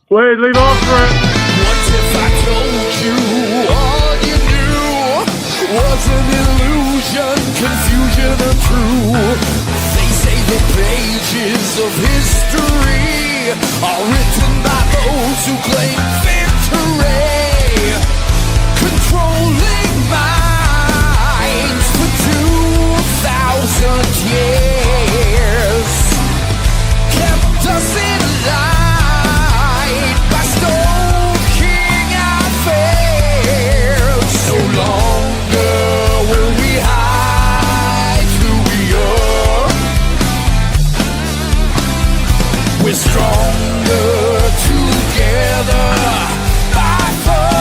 Wait, lead off for it. What if I told you all you knew was an illusion, confusion or true? They say the pages of history are written by those who claim victory, controlling minds for 2,000 years, kept us in line by stoking our fears. No longer will we hide who we are. We're stronger together by far.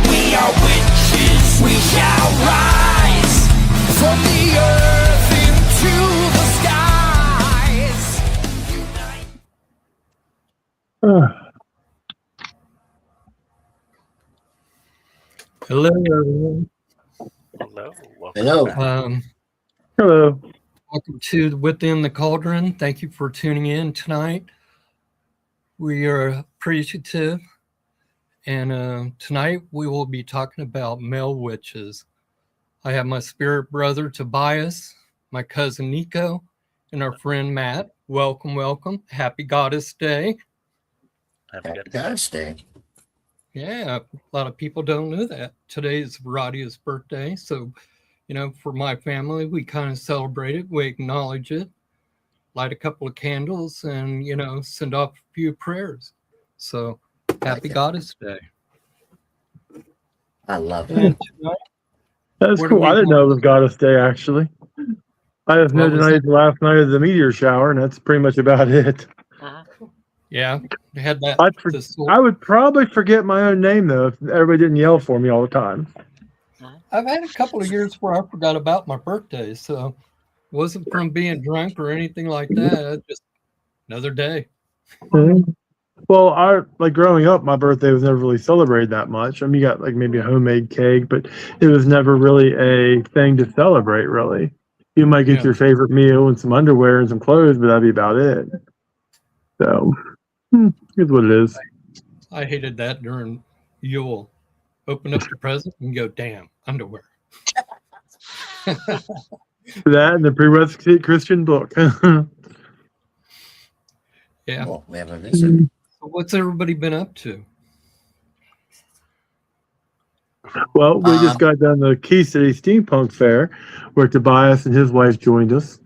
We are witches, we shall rise from the earth into the skies. Unite. Hello, everyone. Hello. Hello. Back. Hello. Welcome to Within the Cauldron. Thank you for tuning in tonight. We are appreciative. And tonight we will be talking about male witches. I have my spirit brother Tobias, my cousin Nico, and our friend Matt. Welcome, welcome. Happy Goddess Day. Happy Goddess Day. Yeah, a lot of people don't know that. Today is Radia's birthday. So, for my family, we kind of celebrate it. We acknowledge it, light a couple of candles, and, send off a few prayers. So, happy Goddess Day. I love And it. tonight, That's Where do cool. we I didn't want- know it was Goddess Day, actually. I just know What was tonight is the last night of the meteor shower, and that's pretty much about it. yeah, they had that. I would probably forget my own name, though, if everybody didn't yell for me all the time. I've had a couple of years where I forgot about my birthday, so wasn't from being drunk or anything like that. Just another day. Mhm. Well, growing up, my birthday was never really celebrated that much. I mean, you got like maybe a homemade cake, but it was never really a thing to celebrate, really. You might get Yeah. your favorite meal and some underwear and some clothes, but that'd be about it. So, here's what it is. I hated that during Yule. Open up the present and go, damn, underwear. That and the prerequisite Christian book. Yeah. Well, we have a visitor. So what's everybody been up to? Well, we just got done the Key City Steampunk Fair, where Tobias and his wife joined us,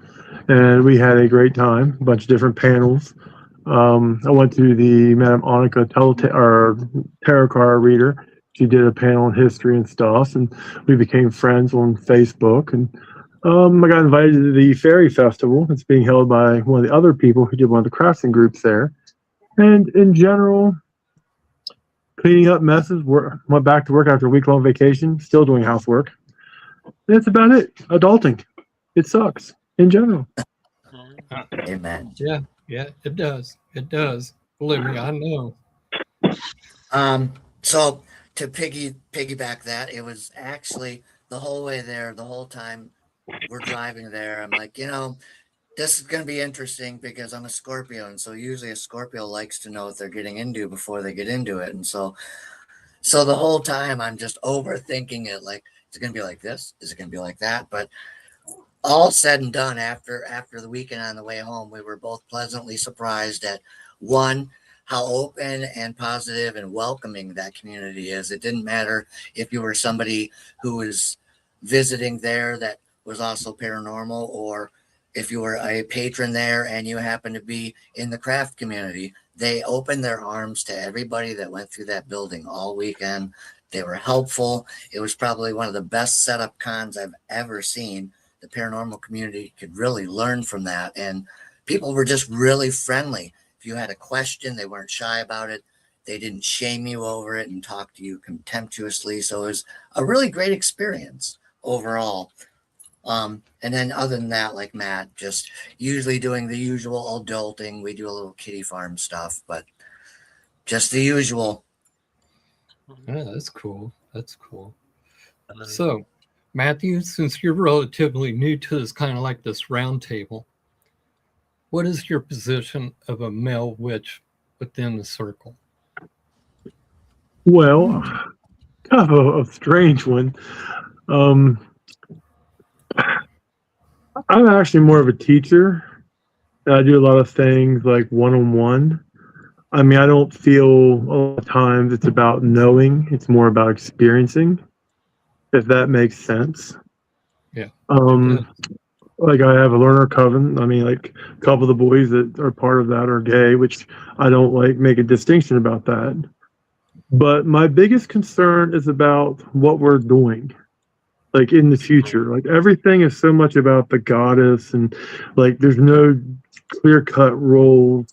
and we had a great time. A bunch of different panels. I went to the Madame Annika tarot card reader. She did a panel on history and stuff, and we became friends on Facebook. And I got invited to the Fairy Festival. It's being held by one of the other people who did one of the crafting groups there. And in general, cleaning up messes. Went back to work after a week-long vacation. Still doing housework. That's about it. Adulting. It sucks in general. Amen. Yeah, it does. It does. Believe me, I know. So to piggyback that, it was actually the whole way there, the whole time we're driving there. I'm like, this is going to be interesting because I'm a Scorpio. And so usually a Scorpio likes to know what they're getting into before they get into it. And so the whole time I'm just overthinking it. Like, is it going to be like this? Is it going to be like that? But all said and done, after the weekend on the way home, we were both pleasantly surprised at one, how open and positive and welcoming that community is. It didn't matter if you were somebody who was visiting there that was also paranormal, or if you were a patron there and you happened to be in the craft community. They opened their arms to everybody that went through that building all weekend. They were helpful. It was probably one of the best setup cons I've ever seen. The paranormal community could really learn from that. And people were just really friendly. If you had a question, they weren't shy about it. They didn't shame you over it and talk to you contemptuously. So it was a really great experience overall. And then other than that, like Matt, just usually doing the usual adulting. We do a little kitty farm stuff, but just the usual. Yeah, that's cool. That's cool. So, Matthew, since you're relatively new to this, kind of like this round table, what is your position of a male witch within the circle? Well, kind of a strange one. Um, I'm actually more of a teacher. I do a lot of things like one-on-one. I mean, I don't feel a lot of times it's about knowing, it's more about experiencing, if that makes sense. Yeah. Like I have a learner coven. I mean, like a couple of the boys that are part of that are gay, which I don't like make a distinction about that. But my biggest concern is about what we're doing, like in the future. Like everything is so much about the goddess, and like there's no clear cut roles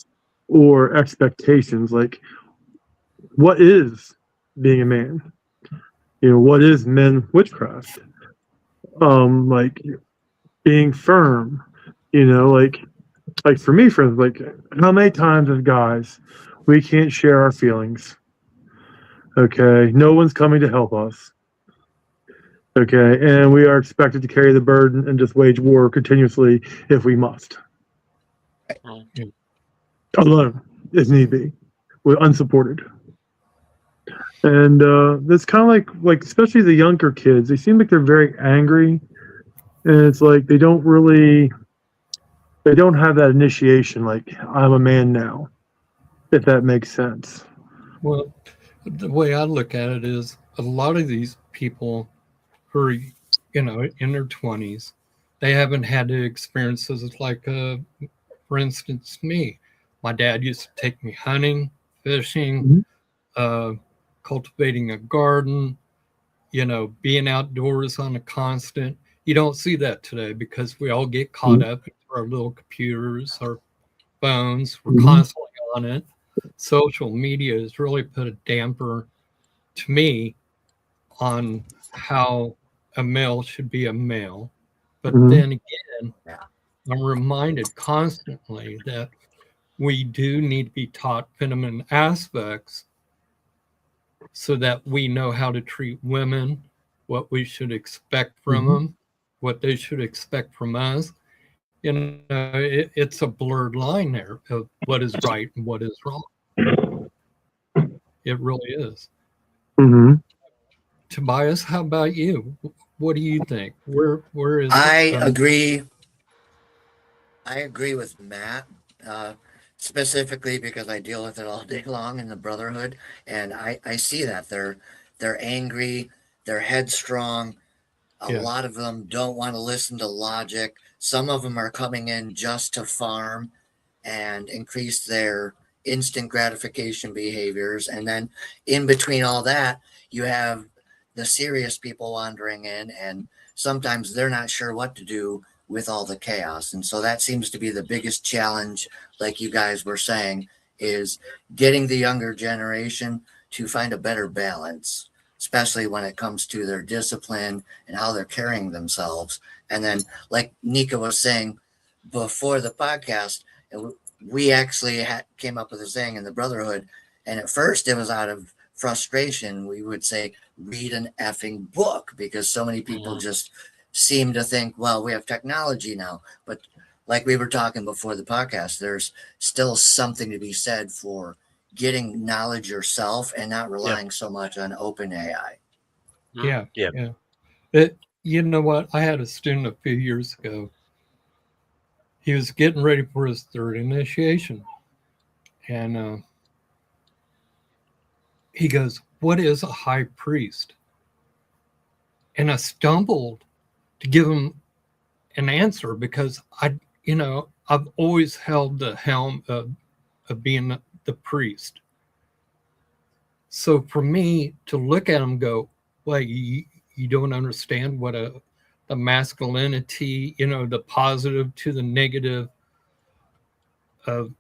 or expectations. Like, what is being a man? You know, what is men witchcraft? Like being firm, you know, like for me, for instance, like how many times as guys we can't share our feelings. Okay, no one's coming to help us. Okay, and we are expected to carry the burden and just wage war continuously if we must. Alone, if need be, we're unsupported. And it's kind of like especially the younger kids, they seem like they're very angry, and it's like they don't have that initiation. Like I'm a man now, if that makes sense. Well, the way I look at it is a lot of these people who are, you know, in their 20s, they haven't had the experiences like, for instance, me. My dad used to take me hunting, fishing, cultivating a garden, you know, being outdoors on a constant. You don't see that today because we all get caught up into our little computers, our phones. We're constantly on it. Social media has really put a damper, to me, on how a male should be a male. But then again, I'm reminded constantly that we do need to be taught feminine aspects so that we know how to treat women, what we should expect from them, what they should expect from us. You know, it's a blurred line there of what is right and what is wrong. It really is. Tobias, how about you? What do you think? Where is I agree. I agree with Matt, specifically because I deal with it all day long in the Brotherhood, and I see that they're angry, they're headstrong. A lot of them don't want to listen to logic. Some of them are coming in just to farm and increase their instant gratification behaviors. And then in between all that, you have the serious people wandering in, and sometimes they're not sure what to do with all the chaos. And so that seems to be the biggest challenge, like you guys were saying, is getting the younger generation to find a better balance, especially when it comes to their discipline and how they're carrying themselves. And then, like Nika was saying before the podcast, we actually came up with a saying in the Brotherhood. And at first it was out of frustration. We would say, read an effing book, because so many people just seem to think, well, we have technology now. But like we were talking before the podcast, there's still something to be said for getting knowledge yourself and not relying so much on open AI. Yeah. You know what? I had a student a few years ago. He was getting ready for his third initiation. And he goes, what is a high priest? And I stumbled to give him an answer because I've always held the helm of being the priest. So for me to look at him and go, well, you don't understand what the masculinity, the positive to the negative of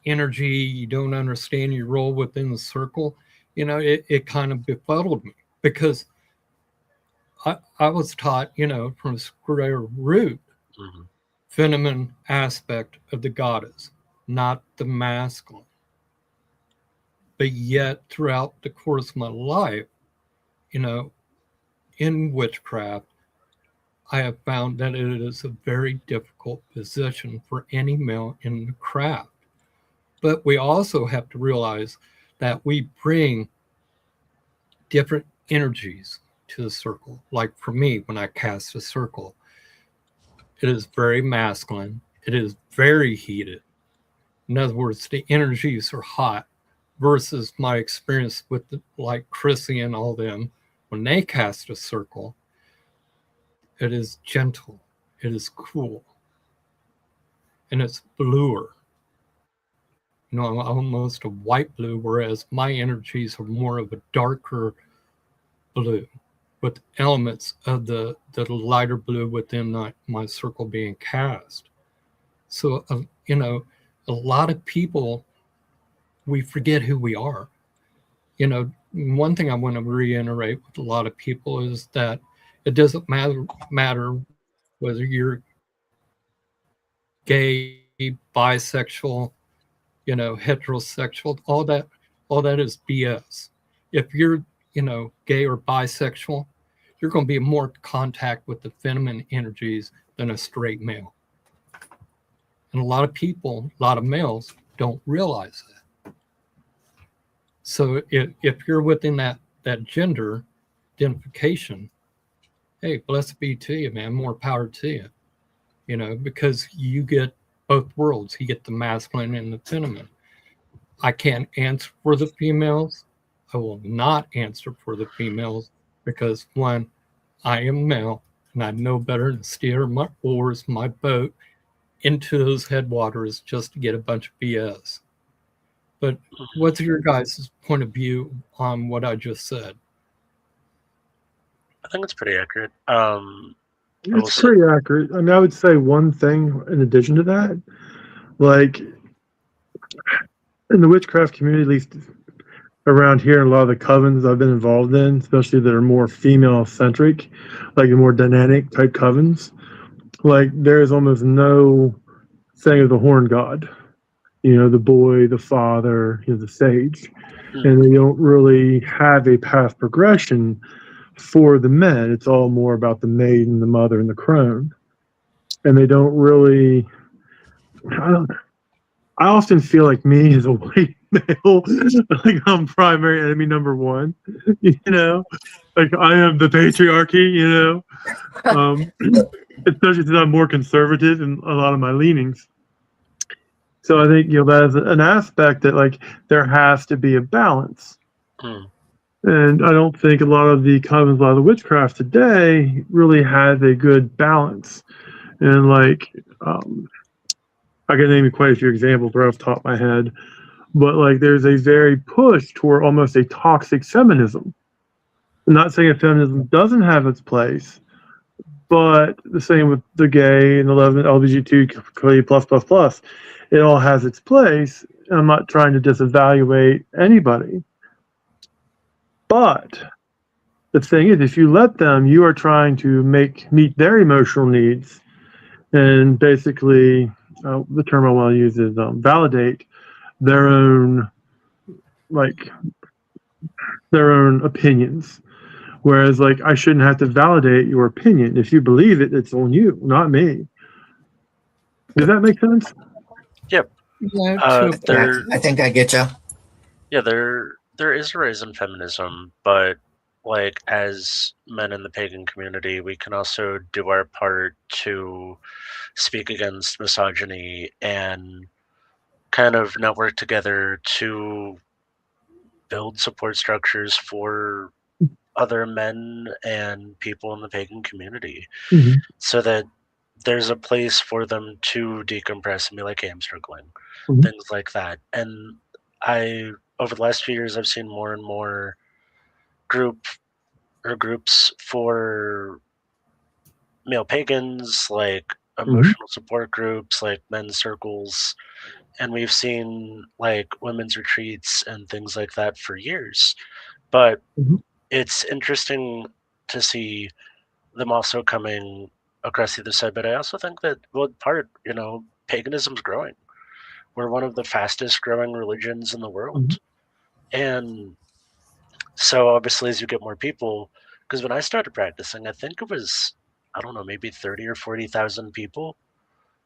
energy, you don't understand your role within the circle, it kind of befuddled me because I was taught, from square root, feminine aspect of the goddess, not the masculine. But yet throughout the course of my life, in witchcraft, I have found that it is a very difficult position for any male in the craft. But we also have to realize that we bring different energies to the circle. Like for me, when I cast a circle, it is very masculine, it is very heated. In other words, the energies are hot versus my experience with like Chrissy and all them. When they cast a circle, it is gentle, it is cool, and it's bluer. Almost a white blue, whereas my energies are more of a darker blue with elements of the lighter blue within my circle being cast. So, a lot of people, we forget who we are. One thing I want to reiterate with a lot of people is that it doesn't matter whether you're gay, bisexual, heterosexual, all that is BS. If you're, gay or bisexual, you're going to be in more contact with the feminine energies than a straight male. And a lot of people, a lot of males don't realize that. So if you're within that gender identification, hey, blessed be to you, man, more power to you, because you get both worlds. You get the masculine and the feminine. I can't answer for the females. I will not answer for the females because, one, I am male and I know better than steer my oars, my boat into those headwaters just to get a bunch of BS. But what's your guys' point of view on what I just said? I think it's pretty accurate. It's pretty accurate. I mean, I would say one thing in addition to that, like in the witchcraft community, at least around here, and a lot of the covens I've been involved in, especially that are more female centric, like the more dynamic type covens, like there is almost no thing of the horn god, the boy, the father, the sage, and they don't really have a path progression for the men. It's all more about the maiden, the mother, and the crone, and they don't really. I often feel like me as a white male, like I'm primary enemy number one, like I am the patriarchy, especially since I'm more conservative in a lot of my leanings. So I think, that is an aspect that like there has to be a balance. And I don't think a lot of the covens, a lot of the witchcraft today really has a good balance. And like, I can name you quite a few examples right off the top of my head, but like there's a very push toward almost a toxic feminism. I'm not saying that feminism doesn't have its place, but the same with the gay and the LGBTQ plus plus plus, it all has its place. I'm not trying to disevaluate anybody, but the thing is, if you let them, you are trying to meet their emotional needs, and basically. The term I want to use is validate their own opinions. Whereas, like, I shouldn't have to validate your opinion. If you believe it, it's on you, not me. Does that make sense? Yep. I think I get you. Yeah, there is a rise in feminism, but like as men in the pagan community, we can also do our part to speak against misogyny and kind of network together to build support structures for other men and people in the pagan community, so that there's a place for them to decompress and be like, hey, I'm struggling, things like that. And over the last few years, I've seen more and more groups for male pagans, like emotional support groups, like men's circles, and we've seen like women's retreats and things like that for years. But it's interesting to see them also coming across the other side. But I also think that paganism's growing. We're one of the fastest growing religions in the world. And so obviously as you get more people, because when I started practicing, I think it was I don't know, maybe 30 or 40,000 people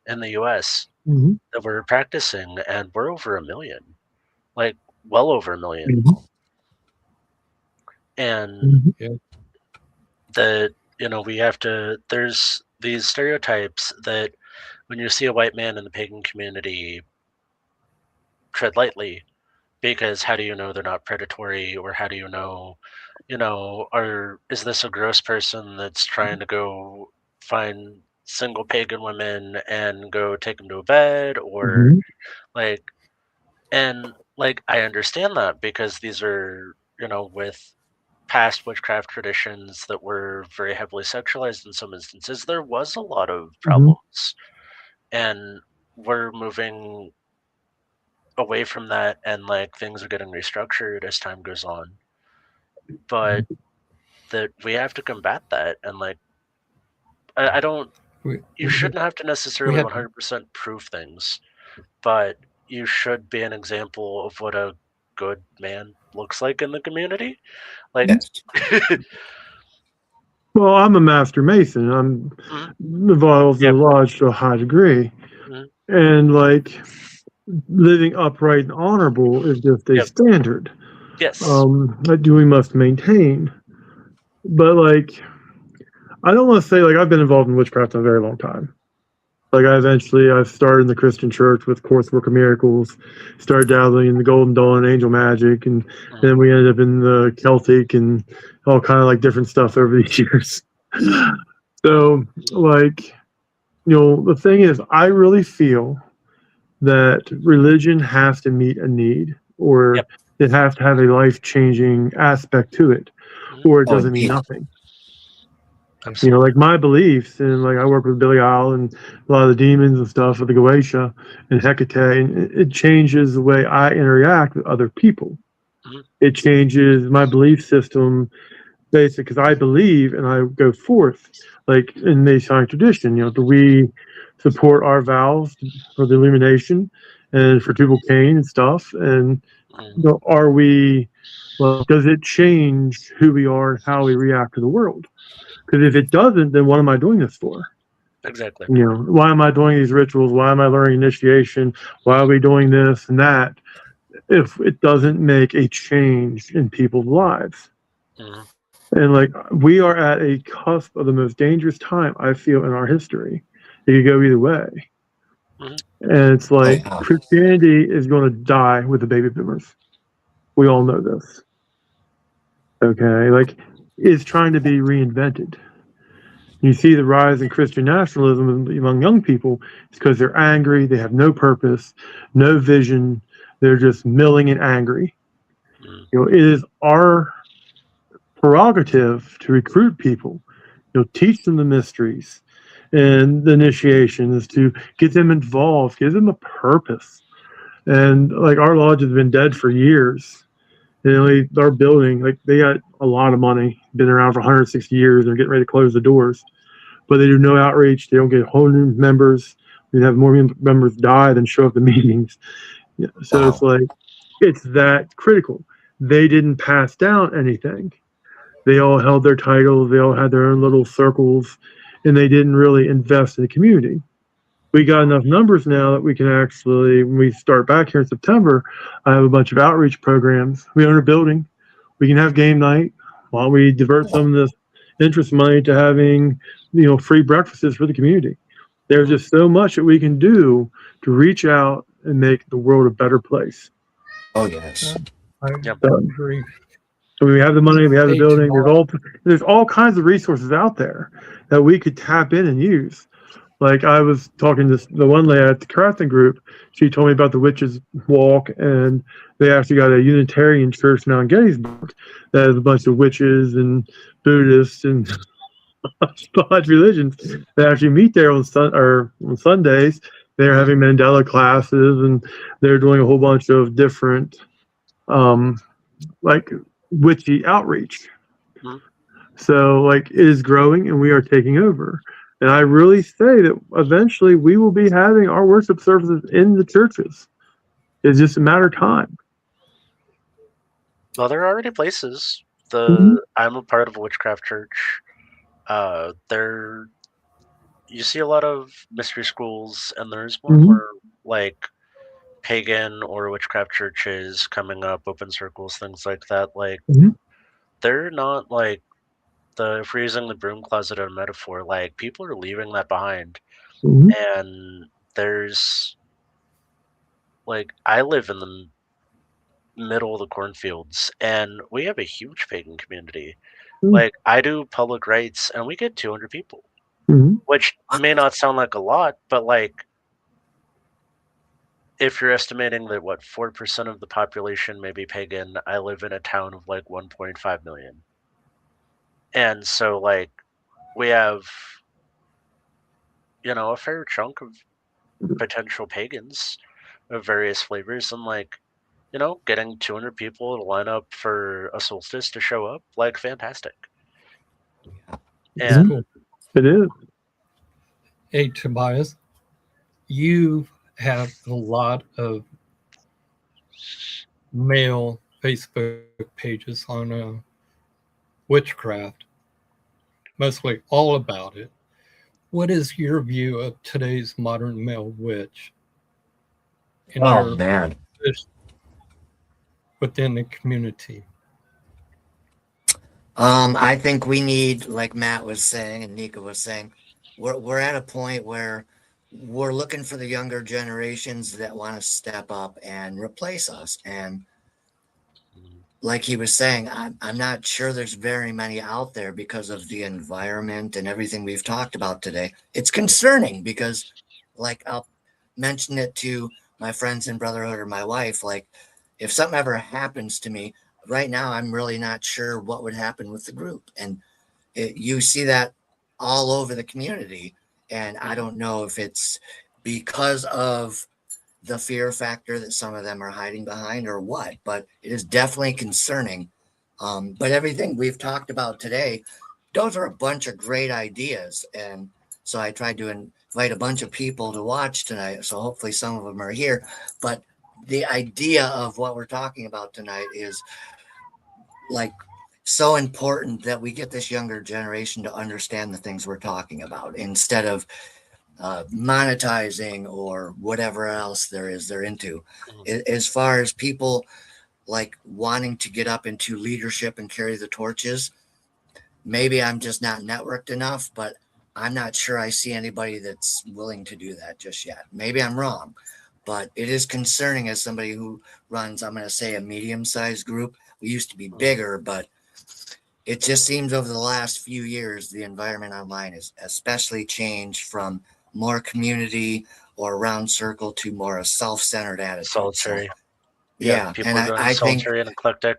in the U.S. Mm-hmm. that were practicing, and we're over 1 million, like well over 1 million. Mm-hmm. And Mm-hmm. that, we have to, there's these stereotypes that when you see a white man in the pagan community, tread lightly, because how do you know they're not predatory, or how do you know, is this a gross person that's trying to go find single pagan women and go take them to a bed, or Mm-hmm. like, and like, I understand that because these are, with past witchcraft traditions that were very heavily sexualized in some instances, there was a lot of Mm-hmm. problems. And we're moving away from that, and like things are getting restructured as time goes on. But that we have to combat that, and like, I don't, We, you shouldn't have to we necessarily had 100% prove things, but you should be an example of what a good man looks like in the community. Like, Yes. Well, I'm a master mason. I'm Mhm. involved in Yep. the lodge to a high degree, Mhm. and like living upright and honorable is just a Yep. standard Yes. that we must maintain. But like, I don't want to say like I've been involved in witchcraft for a very long time. Like I started in the Christian church with Course Work of Miracles, started dabbling in the Golden Dawn, angel magic, and then we ended up in the Celtic and all kind of like different stuff over the years. So like, the thing is, I really feel that religion has to meet a need, or Yep. it has to have a life-changing aspect to it, or it Oh, doesn't mean yeah. nothing. Absolutely. Like my beliefs, and like I work with Billy Isle and a lot of the demons and stuff with the Goetia and Hecate, and it changes the way I interact with other people. Mhm. It changes my belief system, basically, because I believe and I go forth, like in Masonic tradition. Do we support our vows for the illumination and for Tubal Cain and stuff? And Mhm. are we? Well, does it change who we are and how we react to the world? Because if it doesn't, then what am I doing this for? Exactly. Why am I doing these rituals? Why am I learning initiation? Why are we doing this and that? If it doesn't make a change in people's lives. Mhm. And like we are at a cusp of the most dangerous time I feel in our history. It could go either way. Mhm. And it's like yeah. Christianity is going to die with the baby boomers. We all know this. Okay. Like it's trying to be reinvented. You see the rise in Christian nationalism among young people. It's because they're angry. They have no purpose, no vision. They're just milling and angry. Mhm. It is our prerogative to recruit people, teach them the mysteries and the initiation is to get them involved, give them a purpose. And like our lodge has been dead for years. Our building, like they got a lot of money, been around for 160 years. They're getting ready to close the doors, but they do no outreach. They don't get whole new members. We have more members die than show up to meetings. So Wow. it's like, it's that critical. They didn't pass down anything. They all held their titles. They all had their own little circles, and they didn't really invest in the community. We got enough numbers now that we can actually, when we start back here in September, I have a bunch of outreach programs. We own a building. We can have game night while we divert some of this interest money to having, free breakfasts for the community. There's just so much that we can do to reach out and make the world a better place. Oh, yes. I Yep. agree. So we have the money, we have the Hey, building. tomorrow- There's all kinds of resources out there that we could tap in and use. Like I was talking to the one lady at the crafting group. She told me about the Witches Walk, and they actually got a Unitarian church now in Gettysburg that has a bunch of witches and Buddhists and bunch religions that actually meet there on Sundays. They're having Mandela classes, and they're doing a whole bunch of different like witchy outreach. Mhm. So like it is growing and we are taking over. And I really say that eventually we will be having our worship services in the churches. It's just a matter of time. Well, there are already places. Mhm. I'm a part of a witchcraft church. They're you see a lot of mystery schools, and there's more and Mhm. more like pagan or witchcraft churches coming up, open circles, things like that. Like Mhm. they're not like if we're using the broom closet as a metaphor, like people are leaving that behind. Mhm. And there's like I live in the middle of the cornfields, and we have a huge pagan community. Mhm. Like I do public rites, and we get 200 people, Mhm. which I- may not sound like a lot, but like if you're estimating that what 4% of the population may be pagan, I live in a town of like 1.5 million. And so like we have, a fair chunk of potential pagans of various flavors, and like, getting 200 people to line up for a solstice to show up, like fantastic. It's And cool. It is. Hey, Tobias, you have a lot of male Facebook pages on witchcraft, mostly all about it. What is your view of today's modern male witch in Oh your man. position within the community? I think we need, like Matt was saying and Nika was saying, we're at a point where we're looking for the younger generations that want to step up and replace us. And like he was saying, I'm not sure there's very many out there because of the environment and everything we've talked about today. It's concerning because, like, I'll mention it to my friends in Brotherhood or my wife. Like, if something ever happens to me right now, I'm really not sure what would happen with the group. And you see that all over the community. And I don't know if it's because of the fear factor that some of them are hiding behind or what, but it is definitely concerning. But everything we've talked about today, those are a bunch of great ideas. And so I tried to invite a bunch of people to watch tonight. So hopefully some of them are here. But the idea of what we're talking about tonight is like so important that we get this younger generation to understand the things we're talking about instead of monetizing or whatever else there is they're into. As far as people like wanting to get up into leadership and carry the torches, maybe I'm just not networked enough, but I'm not sure I see anybody that's willing to do that just yet. Maybe I'm wrong, but it is concerning as somebody who runs, I'm going to say, a medium sized group. We used to be bigger, but it just seems over the last few years, the environment online has especially changed from more community or round circle to more a self-centered attitude. So solitary. Yeah, yeah, people and are I, going I think solitary and eclectic.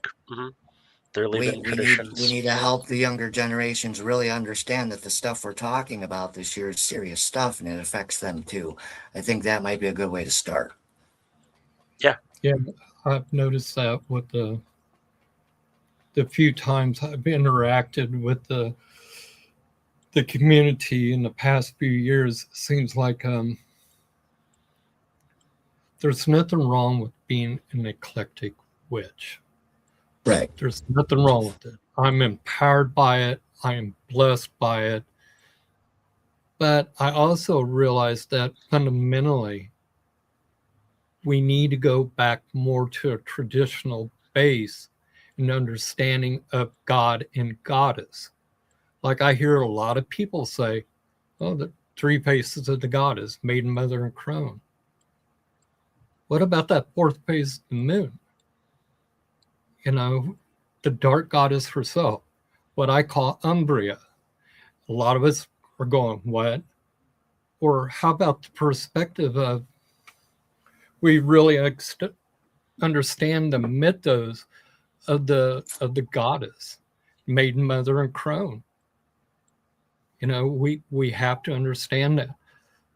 They're we leaving we need we traditions. need to help the younger generations really understand that the stuff we're talking about this year is serious stuff and it affects them too. I think that might be a good way to start. Yeah. Yeah, I've noticed that with the few times I've interacted with the community in the past few years. It seems like there's nothing wrong with being an eclectic witch. Right. There's nothing wrong with it. I'm empowered by it. I am blessed by it. But I also realize that fundamentally, we need to go back more to a traditional base and understanding of God and Goddess. Like I hear a lot of people say, oh, the three faces of the Goddess, Maiden, Mother, and Crone. What about that fourth phase of the moon? You know, the dark goddess herself, what I call Umbria. A lot of us are going, what? Or how about the perspective of we really understand the mythos of the goddess, Maiden, Mother, and Crone. You know, we have to understand that.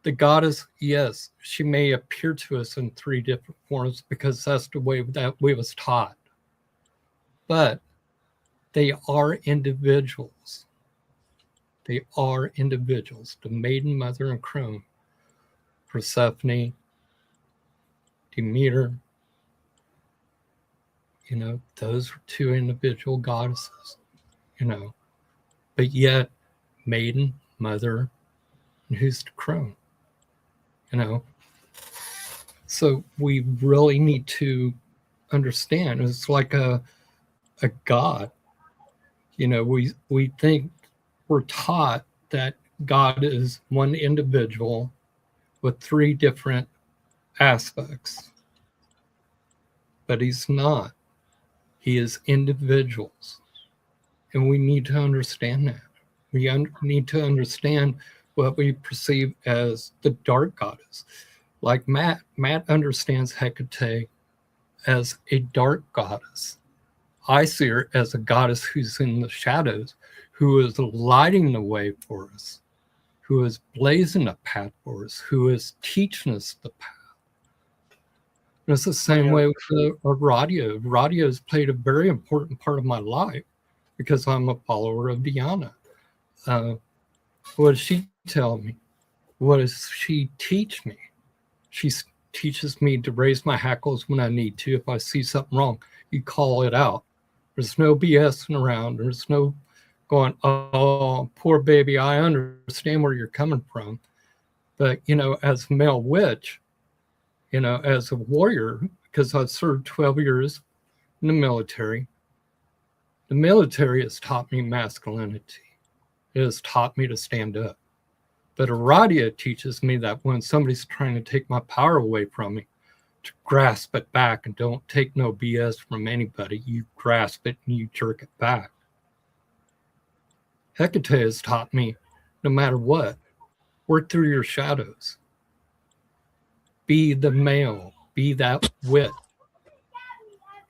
The goddess, yes, she may appear to us in three different forms because that's the way that we was taught. But they are individuals. They are individuals. The Maiden, Mother, and Crone, Persephone, Demeter, those are two individual goddesses, but yet Maiden, Mother, and who's the crone. You know, so we really need to understand. It's like a God. You know, we think we're taught that God is one individual with three different aspects, but he's not. He is individuals, and we need to understand that. We need to understand what we perceive as the dark goddess. Like Matt understands Hecate as a dark goddess. I see her as a goddess who's in the shadows, who is lighting the way for us, who is blazing a path for us, who is teaching us the path. And it's the same way with Radio. Radio has played a very important part of my life because I'm a follower of Diana. What does she tell me? What does she teach me? She teaches me to raise my hackles when I need to. If I see something wrong, you call it out. There's no BSing around. There's no going, oh, poor baby, I understand where you're coming from. But, you know, as a male witch, you know, as a warrior, because I've served 12 years in the military has taught me masculinity. It has taught me to stand up. But Aradia teaches me that when somebody's trying to take my power away from me, to grasp it back and don't take no BS from anybody. You grasp it and you jerk it back. Hecate has taught me, no matter what, work through your shadows. Be the male. Be that wit.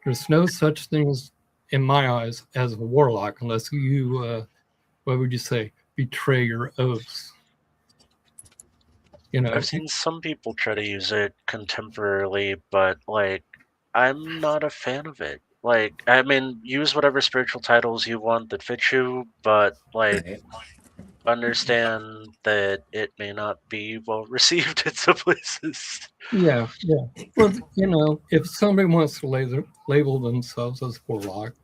There's no such thing as, in my eyes, as a warlock unless you, what would you say, betray your oaths. You know, I've seen some people try to use it contemporarily, but like, I'm not a fan of it. Like, I mean, use whatever spiritual titles you want that fit you, but like, Right. understand that it may not be well received in some places. yeah. Well, you know, if somebody wants to label themselves as warlock,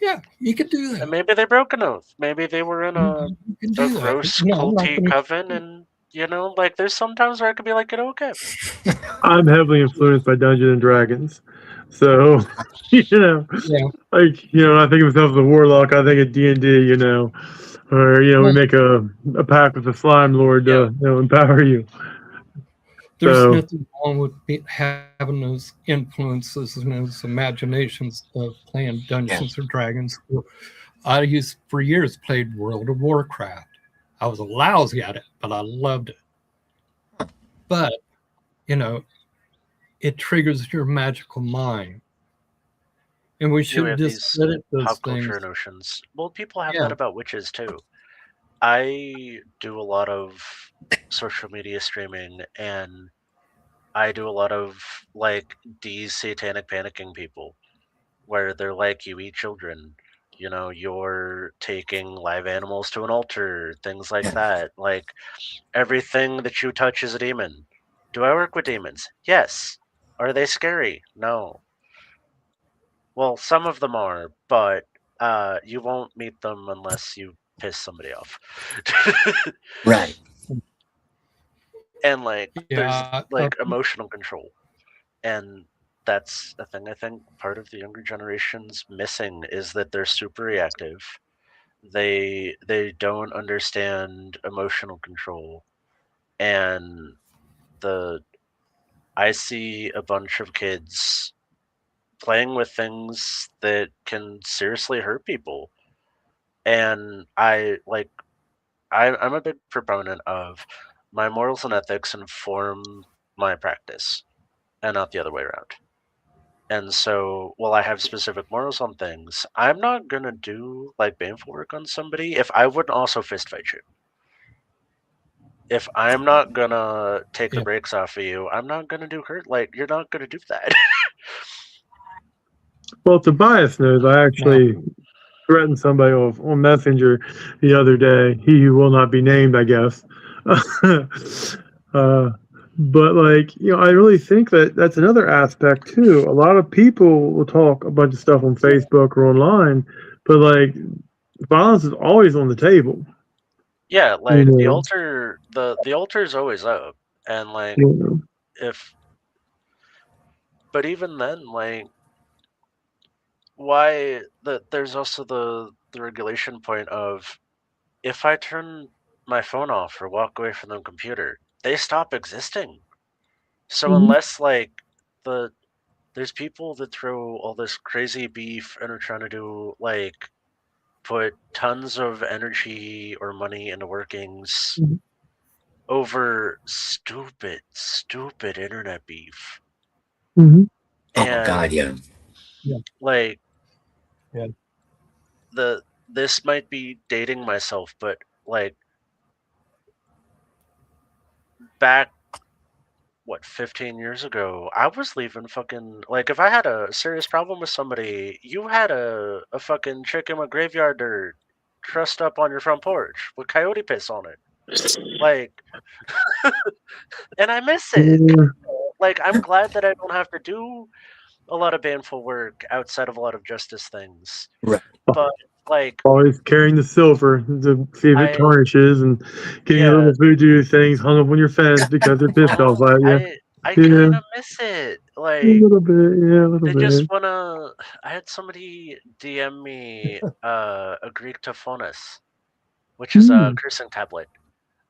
yeah, you could do that. And maybe they broke an oath. Maybe they were in a You can do that. gross No, I'm not culty gonna- coven, and you know, like there's sometimes where I could be like, you know, okay. I'm heavily influenced by Dungeons and Dragons, so you know, Yeah. like you know, when I think of myself as a warlock, I think of D&D, you know, or you know, we make a pact with the slime lord to you know, empower you. There's So- nothing wrong with having those influences and those imaginations of playing Dungeons or Dragons. I used for years played World of Warcraft. I was lousy at it, but I loved it. But you know, it triggers your magical mind, and we should have discredit those pop things. culture notions. Well, people have Yeah. that about witches too. I do a lot of social media streaming, and I do a lot of like these satanic panicking people, where they're like, "You eat children." You know, you're taking live animals to an altar, things like that. Like, everything that you touch is a demon. Do I work with demons? Yes. Are they scary? No. Well, some of them are, but you won't meet them unless you piss somebody off. Right. And like, Yeah, there's like emotional control, and that's a thing I think part of the younger generation's missing, is that they're super reactive. They don't understand emotional control, and I see a bunch of kids playing with things that can seriously hurt people, and I'm a big proponent of my morals and ethics inform my practice, and not the other way around. And so, while I have specific morals on things, I'm not gonna do like baneful work on somebody if I wouldn't also fist fight you. If I'm not gonna take the Yeah. brakes off of you, I'm not gonna do hurt. Like, you're not gonna do that. Well, Tobias knows I actually threatened somebody on Messenger the other day. He who will not be named, I guess. But like, you know, I really think that that's another aspect too. A lot of people will talk a bunch of stuff on Facebook or online, but like, violence is always on the table. Yeah, You like the know, altar, the altar is always up, and like you know. if, but even then, like why there's also the regulation point of if I turn my phone off or walk away from the computer, they stop existing. So Mhm. unless like the there's people that throw all this crazy beef and are trying to do like put tons of energy or money into workings Mhm. over stupid internet beef. Mhm. Oh And God, yeah. like Yeah. this might be dating myself, but like back 15 years ago, I was leaving fucking like if I had a serious problem with somebody, you had a fucking chicken with graveyard dirt trussed up on your front porch with coyote piss on it. Like and I miss it. Yeah. Like I'm glad that I don't have to do a lot of baneful work outside of a lot of justice things. Right. But like Always carrying the silver to see if it I tarnishes and getting the yeah, little voodoo things hung up on your fence because they're pissed off oh, at you. I Yeah, kind of miss it. a Like little bit. Yeah, a little they just bit. wanna. I had somebody DM me a Greek taphonis, which is a Hmm. cursing tablet.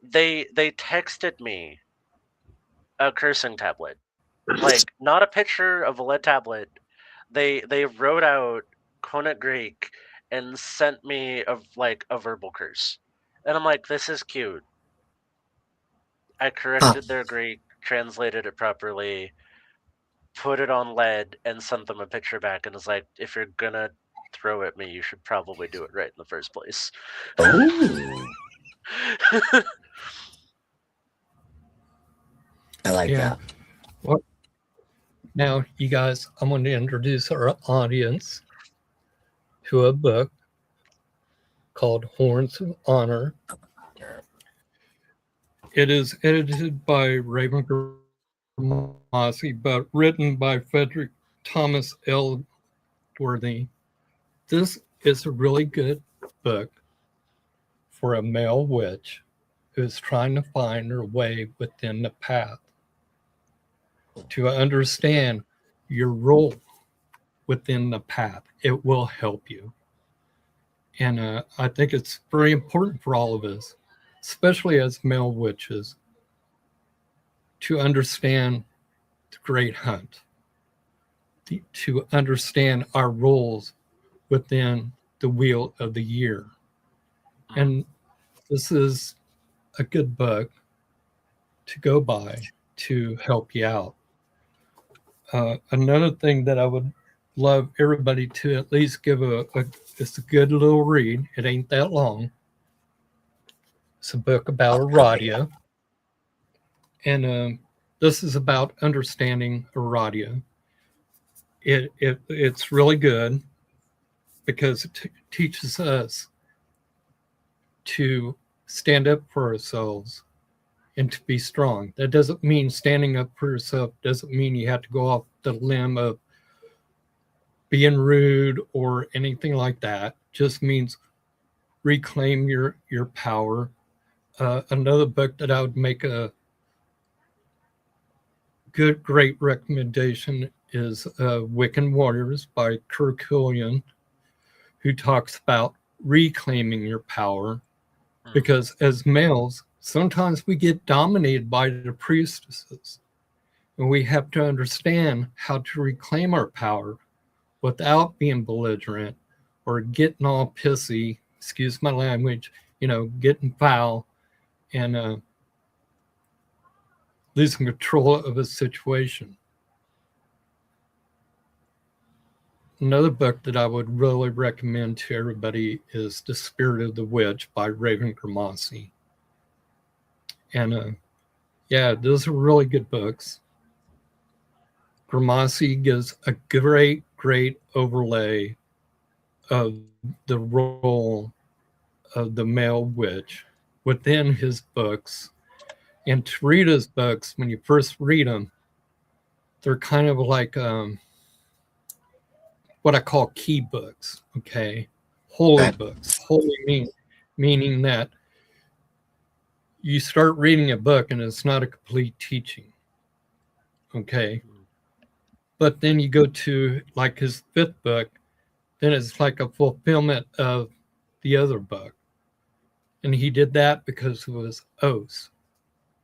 They texted me a cursing tablet, like not a picture of a lead tablet. They wrote out Konat Greek and sent me a verbal curse, and I'm like, this is cute. I Huh. corrected their Greek, translated it properly, put it on lead, and sent them a picture back, and was like, if you're gonna throw at me, you should probably do it right in the first place. Oh, I like Yeah. that. Well, now, you guys, I'm going to introduce our audience to a book called Horns of Honor. It is edited by Raven Gramassi, but written by Frederick Thomas Elworthy. This is a really good book for a male witch who's trying to find her way within the path. To understand your role within the path, it will help you. And I think it's very important for all of us, especially as male witches, to understand the great hunt, to understand our roles within the wheel of the year. And this is a good book to go by to help you out. Another thing that I would love everybody to at least give it's a good little read. It ain't that long. It's a book about erodia. And this is about understanding erodia. It's really good because it teaches us to stand up for ourselves and to be strong. That doesn't mean standing up for yourself doesn't mean you have to go off the limb of being rude or anything like that. Just means reclaim your power. Another book that I would make a great recommendation is Wiccan Warriors by Kirk Hillian, who talks about reclaiming your power. Because as males, sometimes we get dominated by the priestesses, and we have to understand how to reclaim our power without being belligerent or getting all pissy, excuse my language, getting foul and losing control of a situation. Another book that I would really recommend to everybody is The Spirit of the Witch by Raven Gramassi. And yeah, those are really good books. Gramassi gives a great overlay of the role of the male witch within his books. And to read his books, when you first read them, they're kind of like what I call key books, okay? Holy Okay. books. Holy meaning that you start reading a book and it's not a complete teaching. Okay. But then you go to like his 5th book, then it's like a fulfillment of the other book. And he did that because it was oaths,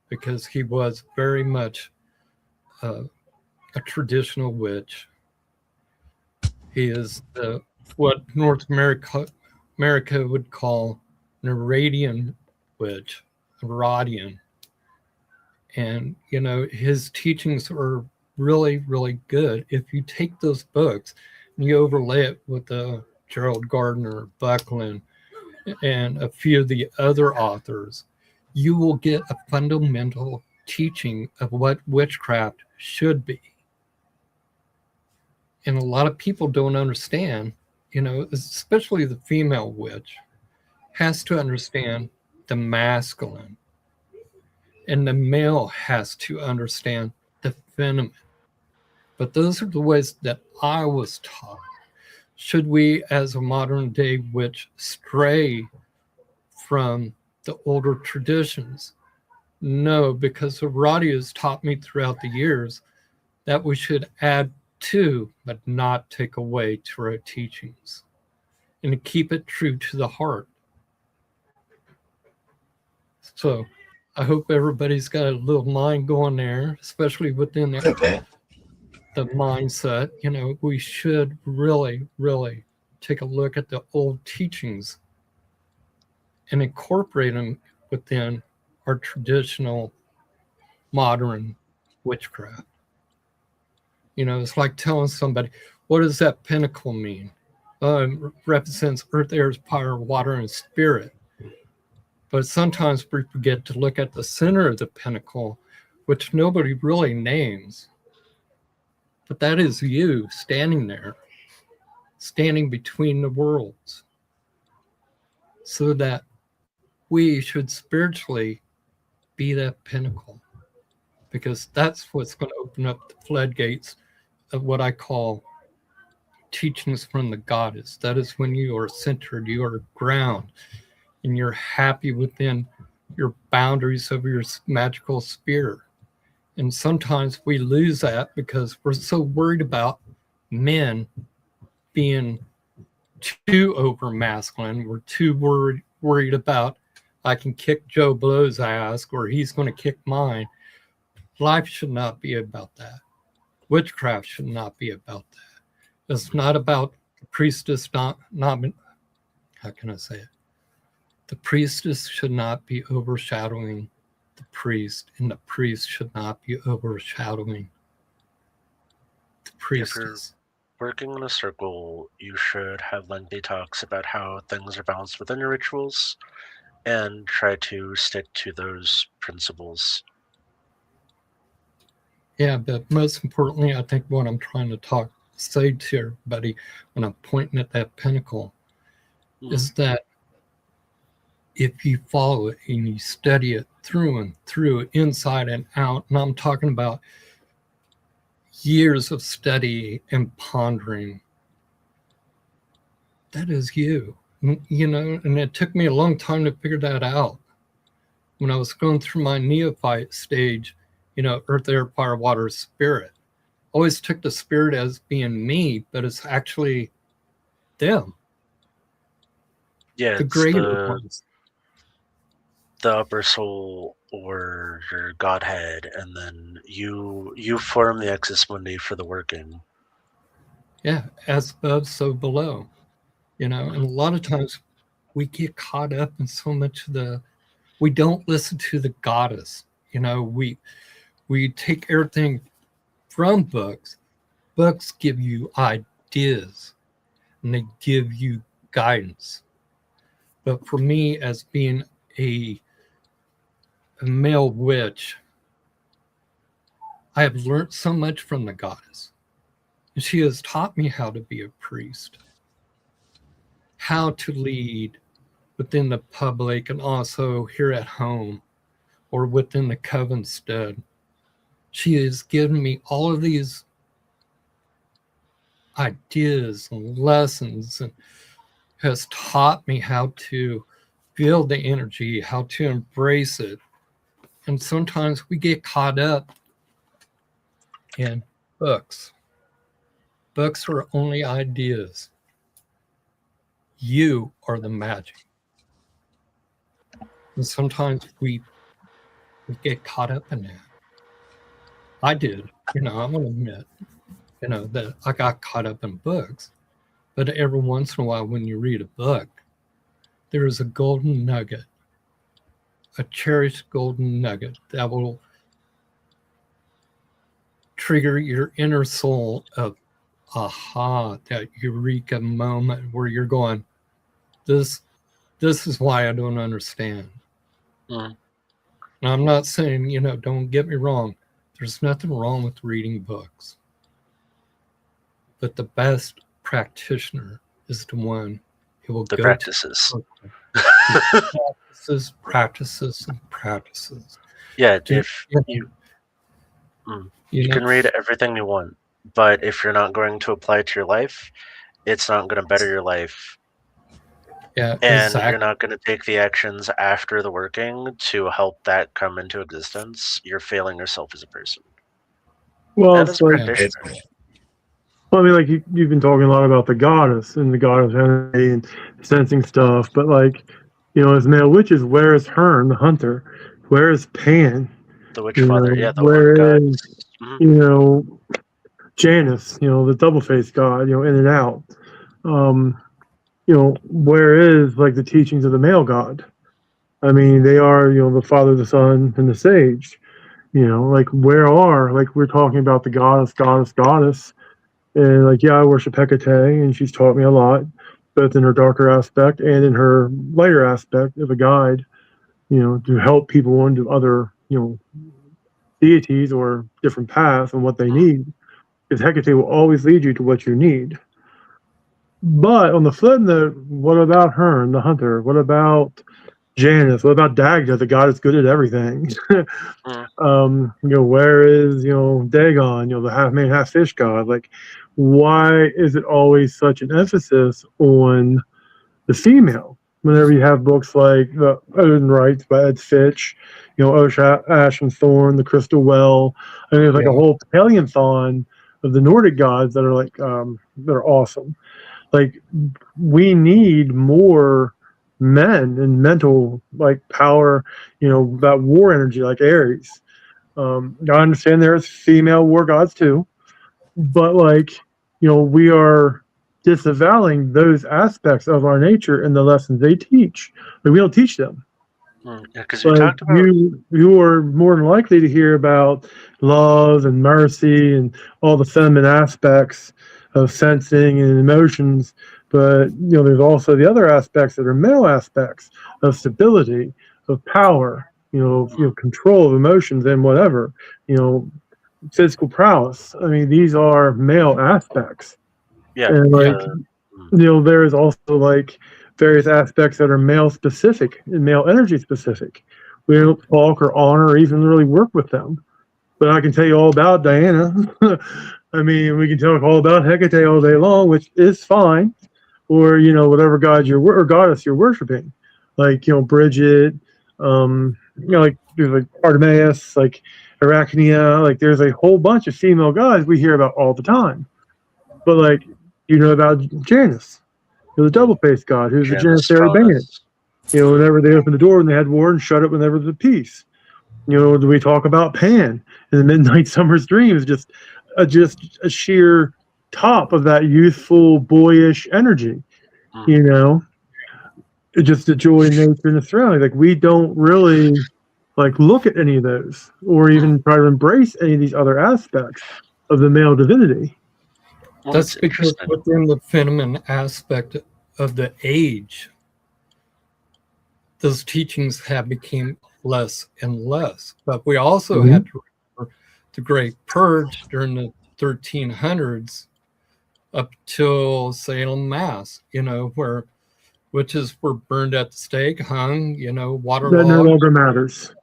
because he was very much a traditional witch. He is what North America would call an Irradian witch, Irradian. And, you know, his teachings are really, really good. If you take those books and you overlay it with Gerald Gardner, Buckland, and a few of the other authors, you will get a fundamental teaching of what witchcraft should be. And a lot of people don't understand, you know, especially the female witch has to understand the masculine, and the male has to understand the feminine. But those are the ways that I was taught. Should we, as a modern day witch, stray from the older traditions? No, because Arati has taught me throughout the years that we should add to, but not take away to our teachings, and to keep it true to the heart. So I hope everybody's got a little mind going there, especially within the mindset. You know, we should really, really take a look at the old teachings and incorporate them within our traditional modern witchcraft. You know, it's like telling somebody, what does that pinnacle mean? It represents earth, air, fire, water, and spirit. But sometimes we forget to look at the center of the pinnacle, which nobody really names. But that is you standing there, standing between the worlds, so that we should spiritually be that pinnacle, because that's what's going to open up the floodgates of what I call teachings from the goddess. That is when you are centered, you are ground, and you're happy within your boundaries of your magical sphere. And sometimes we lose that because we're so worried about men being too over masculine. We're too worried about, I can kick Joe Blow's ass or he's going to kick mine. Life should not be about that. Witchcraft should not be about that. It's not about the priestess not how can I say it? The priestess should not be overshadowing the priest, and the priest should not be overshadowing the priestess. If you're working in a circle, you should have lengthy talks about how things are balanced within your rituals and try to stick to those principles. Yeah, but most importantly, I think what I'm trying to say to everybody when I'm pointing at that pinnacle is that if you follow it and you study it through and through, inside and out, and I'm talking about years of study and pondering, that is you. You know, and it took me a long time to figure that out. When I was going through my neophyte stage, you know, earth, air, fire, water, spirit, always took the spirit as being me, but it's actually them. Yeah, the greater ones. The upper soul or your godhead, and then you form the axis mundi for the working. Yeah, as above, so below. You know, and a lot of times we get caught up in so much of we don't listen to the goddess. You know, we take everything from books. Books give you ideas and they give you guidance. But for me, as being a male witch, I have learned so much from the goddess. And she has taught me how to be a priest, how to lead within the public and also here at home or within the Coven stud. She has given me all of these ideas and lessons and has taught me how to feel the energy, how to embrace it, And sometimes we get caught up in books. Books are only ideas. You are the magic. And sometimes we get caught up in that. I did, I'm going to admit, that I got caught up in books. But every once in a while, when you read a book, there is a golden nugget, a cherished golden nugget that will trigger your inner soul of aha, that eureka moment where you're going, this is why I don't understand. Mm. And I'm not saying, don't get me wrong. There's nothing wrong with reading books. But the best practitioner is the one who will The go practices. to practices. Yeah, if you can read everything you want, but if you're not going to apply it to your life, it's not going to better your life. Yeah, and exactly. You're not going to take the actions after the working to help that come into existence. You're failing yourself as a person. Well, And it's as a like, practitioner. well, I mean, like you've been talking a lot about the goddess and the goddess energy and sensing stuff, but like, as male witches, where is Hern, the hunter? Where is Pan? The witch father, yeah, the where god. is, Janus, the double-faced god, in and out. Where is like the teachings of the male god? I mean, they are, the Father, the Son, and the Sage. Like where are, like we're talking about the goddess. And like, yeah, I worship Hecate, and she's taught me a lot, both in her darker aspect and in her lighter aspect of a guide, to help people into other, deities or different paths and what they need. Because Hecate will always lead you to what you need. But on the flip note, what about Hern, the hunter? What about Janus? What about Dagda, the god that's good at everything? Where is, Dagon, the half man, half fish god? Like, why is it always such an emphasis on the female? Whenever you have books like the Odin Rites by Ed Fitch, Osh, Ash and Thorn, the Crystal Well. I mean, there's like a whole pantheon of the Nordic gods that are like, that are awesome. Like, we need more men and mental like power, that war energy, like Ares. I understand there's female war gods too, but like, we are disavowing those aspects of our nature in the lessons they teach. Like, we don't teach them. Because we talked about you are more than likely to hear about love and mercy and all the feminine aspects of sensing and emotions, but there's also the other aspects that are male aspects of stability, of power, control of emotions and whatever, physical prowess. I mean, these are male aspects. Yeah. And like, there is also like various aspects that are male specific and male energy specific. We don't talk or honor or even really work with them. But I can tell you all about Diana. I mean, we can talk all about Hecate all day long, which is fine. Or, whatever god or goddess you're worshiping. Like, Bridget, like there's like Artemis, like Arachnia, like there's a whole bunch of female gods we hear about all the time. But like, about Janus, the double-faced god, who's the Janissary bandit. Whenever they opened the door and they had war and shut it whenever there's peace. Do we talk about Pan in the Midnight Summer's Dreams? Just a sheer top of that youthful, boyish energy. Just the joy in nature and the surrounding. Like, we don't really like look at any of those or even try to embrace any of these other aspects of the male divinity. Well, that's because within the feminine aspect of the age, those teachings have become less and less. But we also had to remember the Great Purge during the 1300s up till Salem, Mass, where witches were burned at the stake, hung, waterlogged. That no longer matters.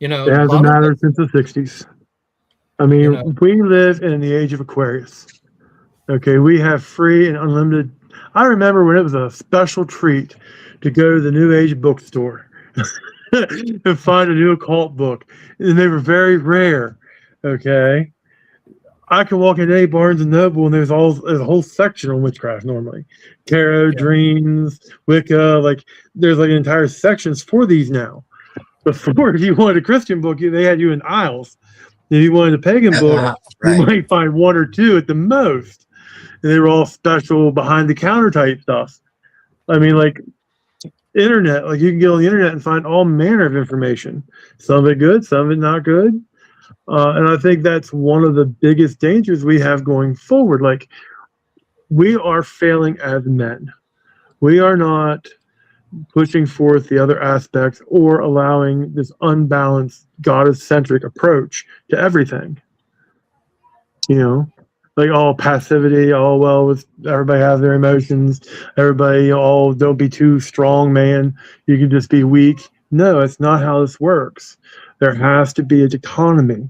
It hasn't mattered since the 60s. I mean, we live in the age of Aquarius. Okay, we have free and unlimited. I remember when it was a special treat to go to the New Age bookstore and find a new occult book. And they were very rare. Okay. I can walk into any Barnes and Noble and there's a whole section on witchcraft normally. Tarot, dreams, Wicca, like there's like entire sections for these now. Before, if you wanted a Christian book, they had you in aisles. If you wanted a pagan book, you might find one or two at the most. And they were all special behind the counter type stuff. I mean, like internet, like you can get on the internet and find all manner of information. Some of it good, some of it not good. And I think that's one of the biggest dangers we have going forward. Like we are failing as men. We are not pushing forth the other aspects or allowing this unbalanced goddess-centric approach to everything. You know, like all passivity, all well with everybody has their emotions, everybody all don't be too strong, man. You can just be weak. No, it's not how this works. There has to be a dichotomy.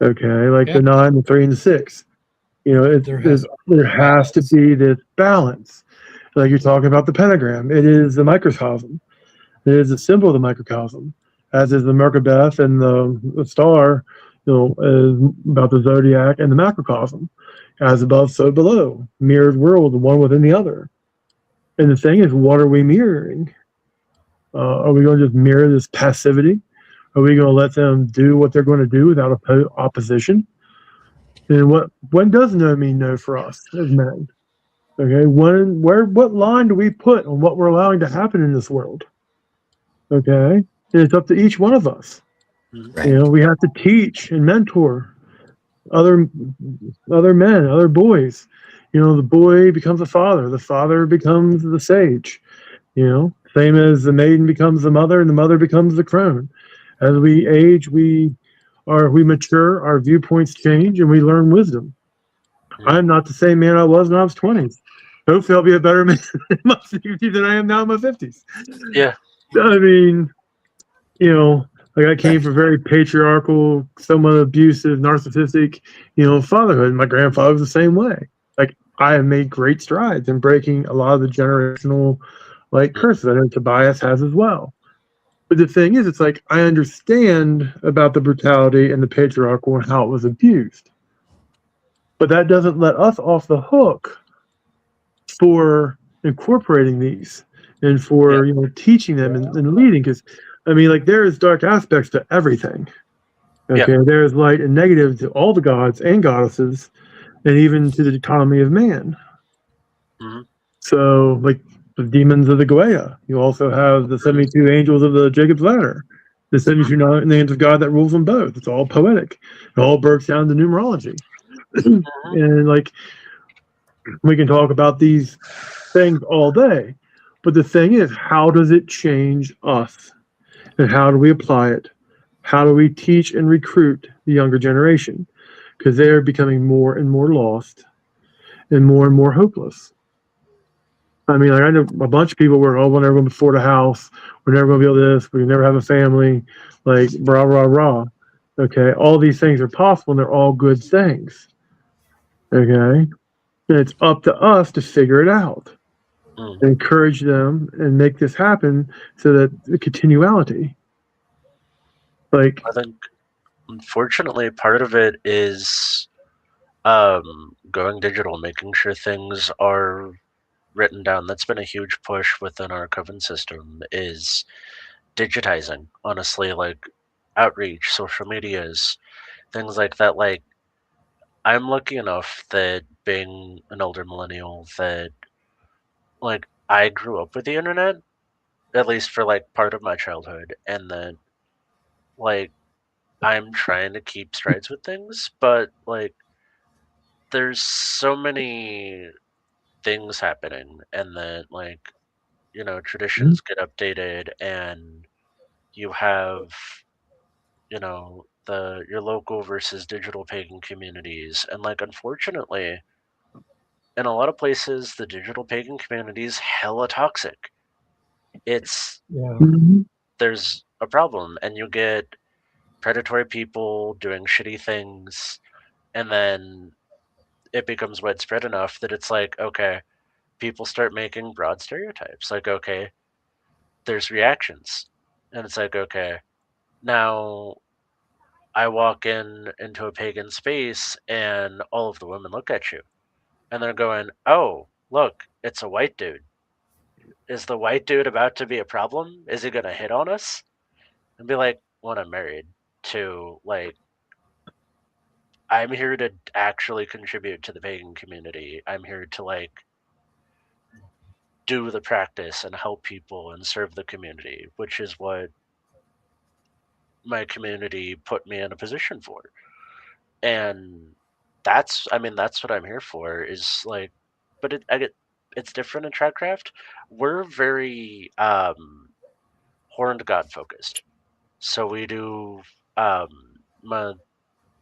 Okay, like the 9, the 3, and the 6. You know, there has to be this balance. Like you're talking about the pentagram, it is the microcosm. It is a symbol of the microcosm, as is the Merkabah and the star. You know, is about the zodiac and the macrocosm, as above, so below, mirrored world, the one within the other. And the thing is, what are we mirroring? Are we going to just mirror this passivity? Are we going to let them do what they're going to do without opposition? And when does no mean no for us as men? Okay, what line do we put on what we're allowing to happen in this world? Okay, and it's up to each one of us. Right. You know, we have to teach and mentor other men, other boys. You know, the boy becomes a father, the father becomes the sage. You know, same as the maiden becomes the mother and the mother becomes the crone. As we age, we mature, our viewpoints change, and we learn wisdom. I'm not the same man I was when I was 20. Hopefully, I'll be a better man in my 60s than I am now in my 50s. Yeah. I mean, you know, like I came from very patriarchal, somewhat abusive, narcissistic, you know, fatherhood. My grandfather was the same way. Like I have made great strides in breaking a lot of the generational, like curses. I know Tobias has as well. But the thing is, it's like I understand about the brutality and the patriarchal and how it was abused. But that doesn't let us off the hook for incorporating these and for you know teaching them and leading. Because I mean, like there is dark aspects to everything. Okay, there is light and negative to all the gods and goddesses, and even to the economy of man. Mm-hmm. So, like the demons of the Goea, you also have the 72 angels of the Jacob's Ladder, the 72 names of God that rules them both. It's all poetic. It all breaks down to numerology. And like we can talk about these things all day, but the thing is, how does it change us? And how do we apply it? How do we teach and recruit the younger generation? Because they're becoming more and more lost and more hopeless. I mean, like I know a bunch of people were, oh, we're never going to afford a house. We're never going to be able to do this. We never have a family. Like, rah, rah, rah. Okay. All these things are possible and they're all good things. Okay. And it's up to us to figure it out. Encourage them and make this happen so that the continuality. Like, I think, unfortunately, part of it is going digital, making sure things are written down. That's been a huge push within our Coven system is digitizing, honestly, like outreach, social medias, things like that. Like I'm lucky enough that being an older millennial that like I grew up with the internet, at least for like part of my childhood, and then like I'm trying to keep strides with things, but like there's so many things happening and then like you know traditions get updated and you have you know your local versus digital pagan communities and like unfortunately in a lot of places the digital pagan community is hella toxic. It's there's a problem and you get predatory people doing shitty things and then it becomes widespread enough that it's like okay people start making broad stereotypes like okay there's reactions And it's like, okay, now I walk into a pagan space and all of the women look at you and they're going, "Oh, look, it's a white dude. Is the white dude about to be a problem? Is he gonna hit on us?" And be like, "When I'm married to like, I'm here to actually contribute to the pagan community. I'm here to like do the practice and help people and serve the community, which is what my community put me in a position for." And that's what I'm here for is like, but it's different in Tradcraft. We're very horned god focused. So we do um my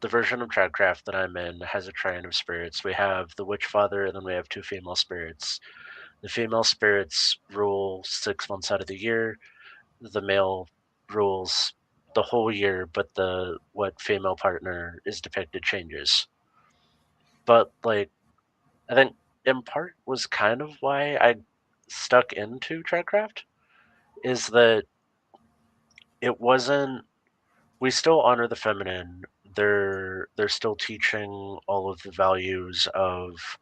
the version of Tradcraft that I'm in has a triune of spirits. We have the Witch Father, and then we have two female spirits. The female spirits rule 6 months out of the year. The male rules the whole year, but the what female partner is depicted changes. But like, I think in part was kind of why I stuck into Tradcraft is that it wasn't. We still honor the feminine. They're still teaching all of the values of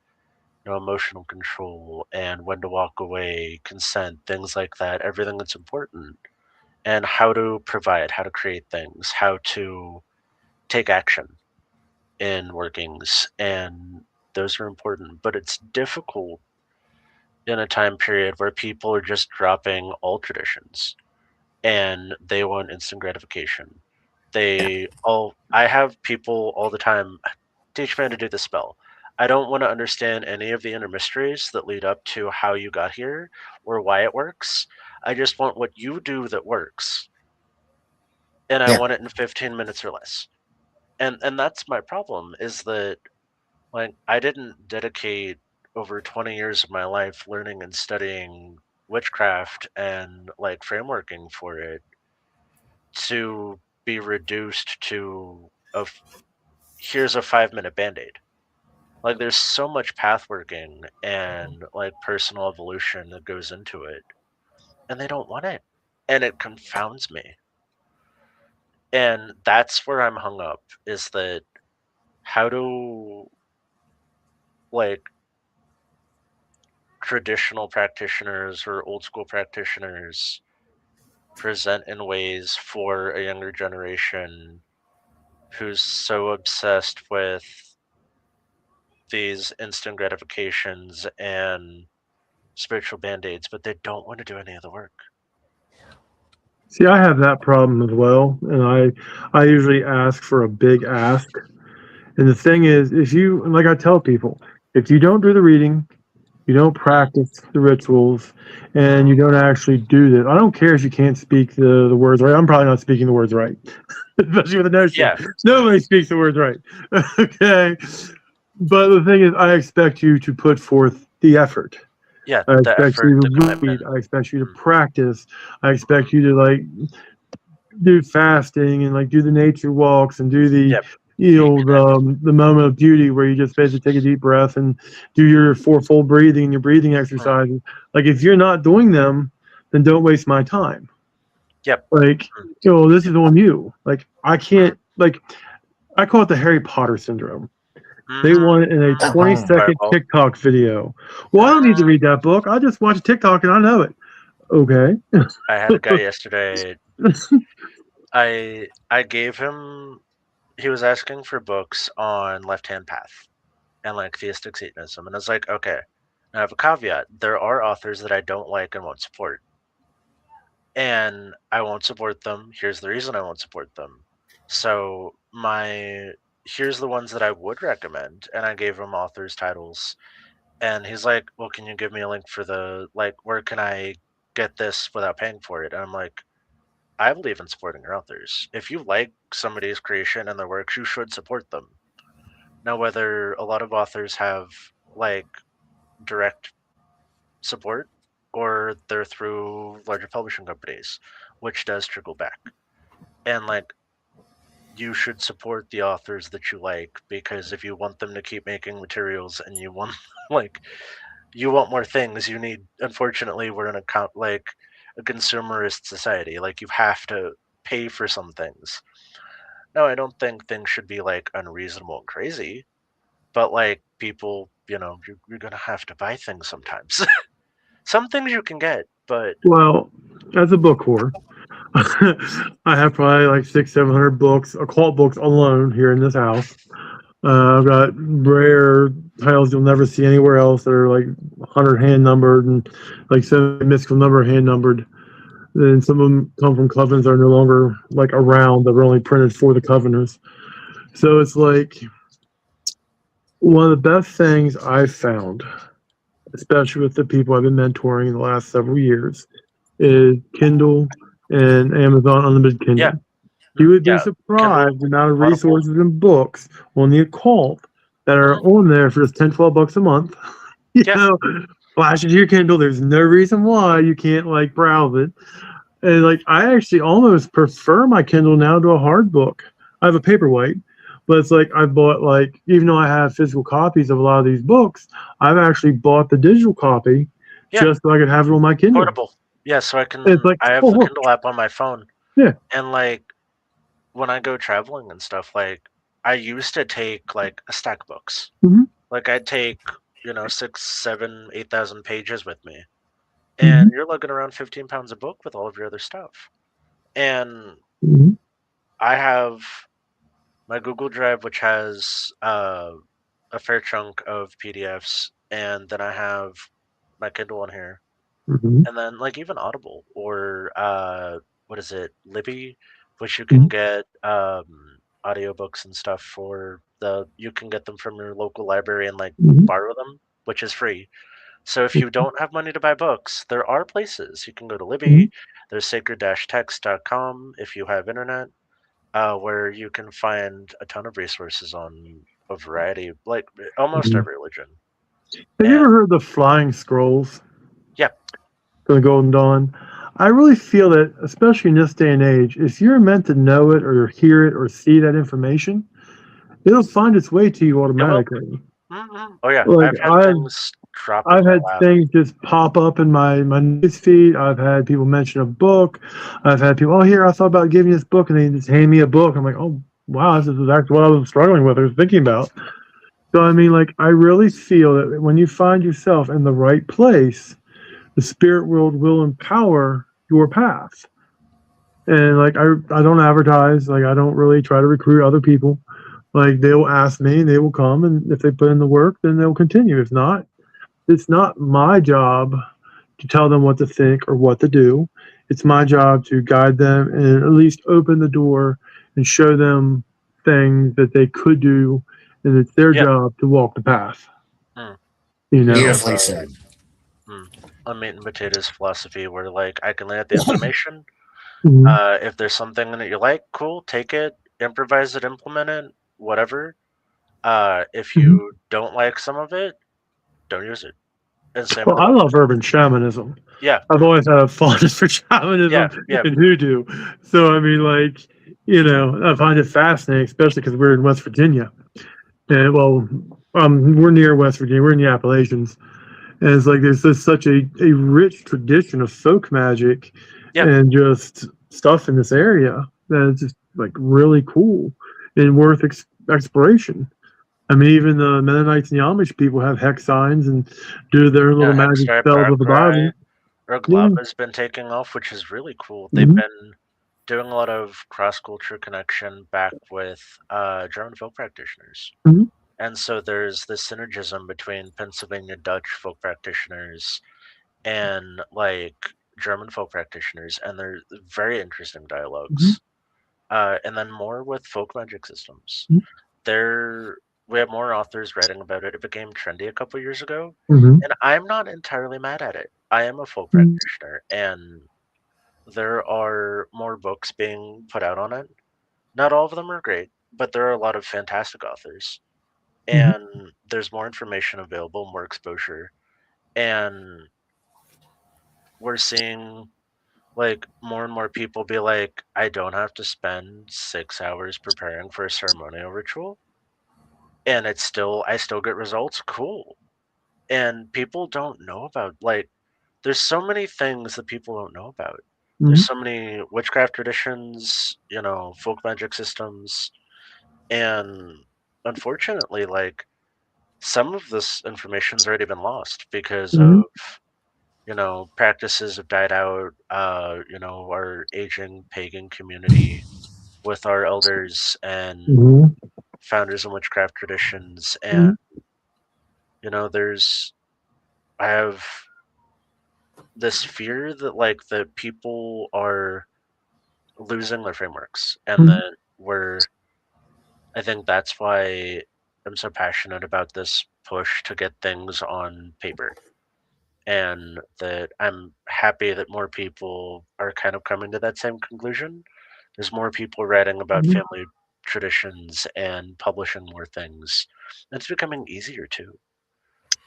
emotional control and when to walk away, consent, things like that. Everything that's important, and how to provide, how to create things, how to take action in workings, and those are important. But it's difficult in a time period where people are just dropping all traditions and they want instant gratification. I have people all the time teach me how to do the spell. I don't want to understand any of the inner mysteries that lead up to how you got here or why it works. I just want what you do that works. And I Yeah. want it in 15 minutes or less. And that's my problem is that like I didn't dedicate over 20 years of my life learning and studying witchcraft and like frameworking for it to be reduced to here's a 5-minute band-aid. Like there's so much path working and like personal evolution that goes into it, and they don't want it, and it confounds me. And that's where I'm hung up is that how do like traditional practitioners or old school practitioners present in ways for a younger generation who's so obsessed with these instant gratifications and spiritual band-aids, but they don't want to do any of the work. See, I have that problem as well, and I usually ask for a big ask. And the thing is, if you like I tell people, if you don't do the reading, you don't practice the rituals, and you don't actually do this, I don't care if you can't speak the words right. I'm probably not speaking the words right, especially with the notion. Yeah. Nobody speaks the words right. Okay. But the thing is, I expect you to put forth the effort. Yeah, I the expect effort, you the to commitment. read. I expect you to practice. I expect you to like do fasting and like do the nature walks and do the Yep. the moment of beauty where you just basically take a deep breath and do your fourfold breathing and your breathing exercises. Like if you're not doing them, then don't waste my time. Yep. Like, this is on you. Like I can't like I call it the Harry Potter syndrome. They want it in a 20-second Fireball. TikTok video. Well, I don't need to read that book. I just watch TikTok and I know it. Okay. I had a guy yesterday. I gave him. He was asking for books on Left Hand Path and like theistic Satanism, and I was like, okay. I have a caveat. There are authors that I don't like and won't support, and I won't support them. Here's the reason I won't support them. So here's the ones that I would recommend, and I gave him authors' titles. And he's like, well, can you give me a link for where can I get this without paying for it? And I'm like, I believe in supporting your authors. If you like somebody's creation and their works, you should support them. Now, whether a lot of authors have like direct support or they're through larger publishing companies, which does trickle back. And like, you should support the authors that you like, because if you want them to keep making materials and you want you want more things, unfortunately we're in a consumerist society. Like, you have to pay for some things. No, I don't think things should be like unreasonable and crazy, but like people, you're gonna have to buy things sometimes. Some things you can get, but Well, as a book whore, I have probably like 700 books, occult books alone here in this house. I've got rare titles you'll never see anywhere else that are like 100 hand numbered and like 7 mystical number hand numbered. And some of them come from covens that are no longer like around, that were only printed for the coveners. So it's like one of the best things I've found, especially with the people I've been mentoring in the last several years, is Kindle and Amazon Unlimited Kindle. yeah, You would be yeah, surprised the amount of Audible. resources and books on the occult that are on there for just 10, 12 bucks a month. You Yeah. know, flash into your Kindle. There's no reason why you can't like browse it. And like, I actually almost prefer my Kindle now to a hard book. I have a paperweight, but it's like I bought, like, even though I have physical copies of a lot of these books, I've actually bought the digital copy Yeah. just so I could have it on my Kindle. Portable. Yeah, so I can. It's like, I have oh, the look. Kindle app on my phone. Yeah. And like, when I go traveling and stuff, like, I used to take like a stack of books. Mhm. Like, I'd take 6, 7, 8,000 pages with me, and you're looking around 15 pounds a book with all of your other stuff. And Mhm. I have my Google Drive, which has a fair chunk of PDFs, and then I have my Kindle on here, Mhm. and then like even Audible or what is it, Libby, which you can get audiobooks and stuff for. You can get them from your local library and like borrow them, which is free. So if you don't have money to buy books, there are places. You can go to Libby. There's sacred-text.com if you have internet, where you can find a ton of resources on a variety, like almost every religion. Have you ever heard of the Flying Scrolls? Yeah. From the Golden Dawn? I really feel that, especially in this day and age, if you're meant to know it or hear it or see that information, it'll find its way to you automatically. Oh yeah, Like, I've had things drop in I've my had lap. things just pop up in my news feed. I've had people mention a book. I've had people, oh, here, I thought about giving you this book, and they just hand me a book. I'm like, oh, wow, this is actually what I was struggling with or thinking about. So, I mean, like, I really feel that when you find yourself in the right place, the spirit world will empower your path. And like, I don't advertise, like, I don't really try to recruit other people. Like, they will ask me and they will come, and if they put in the work, then they'll continue. If not, it's not my job to tell them what to think or what to do. It's my job to guide them and at least open the door and show them things that they could do, and it's their job to walk the path. You know, Beautifully said. A meat and potatoes philosophy where like I can lay out the information. If there's something that you like, cool, take it, improvise it, implement it, whatever. If you don't like some of it, don't use it. And same well, I love urban shamanism. Yeah. I've always had a fondness for shamanism and hoodoo. So, I mean, like, I find it fascinating, especially because we're in West Virginia. And, well, we're near West Virginia. We're in the Appalachians. And it's like there's just such a rich tradition of folk magic and just stuff in this area that is just, like, really cool and worth exploration. I mean, even the Mennonites and the Amish people have hex signs and do their little magic spells with the Bible. Urglava has been taking off, which is really cool. They've been doing a lot of cross-culture connection back with German folk practitioners. And so there's this synergism between Pennsylvania Dutch folk practitioners and like German folk practitioners, and they're very interesting dialogues. And then more with folk magic systems. We have more authors writing about it. It became trendy a couple years ago, and I'm not entirely mad at it. I am a folk practitioner, and there are more books being put out on it. Not all of them are great, but there are a lot of fantastic authors. And there's more information available, more exposure. And we're seeing like more and more people be like, I don't have to spend 6 hours preparing for a ceremonial ritual. And I still get results. Cool. And people don't know about, like, there's so many things that people don't know about. Mhm. There's so many witchcraft traditions, folk magic systems, and unfortunately, like some of this information's already been lost because Mhm. of practices have died out. Our aging pagan community with our elders and Mhm. founders of witchcraft traditions, and Mhm. there's I have this fear that like the people are losing their frameworks, and Mhm. that I think that's why I'm so passionate about this push to get things on paper, and that I'm happy that more people are kind of coming to that same conclusion. There's more people writing about Mhm. family traditions and publishing more things. It's becoming easier too.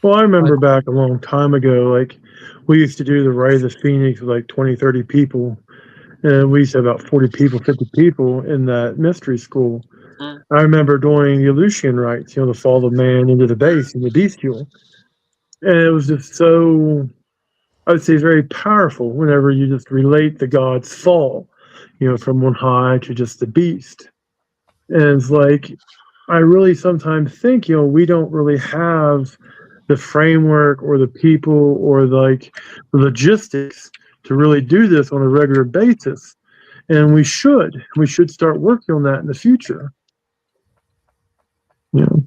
Well, I I, remember back a long time ago, like we used to do the Rise of Phoenix with like 20, 30 people, and we used to have about 40 people, 50 people in that mystery school. Mm, I remember doing the Aleutian rites, the fall of man into the base and the bestial. And it was just so, I would say, very powerful whenever you just relate the god's fall, from on high to just the beast. And it's like, I really sometimes think, we don't really have the framework or the people or like the logistics to really do this on a regular basis. And we should start working on that in the future. You know.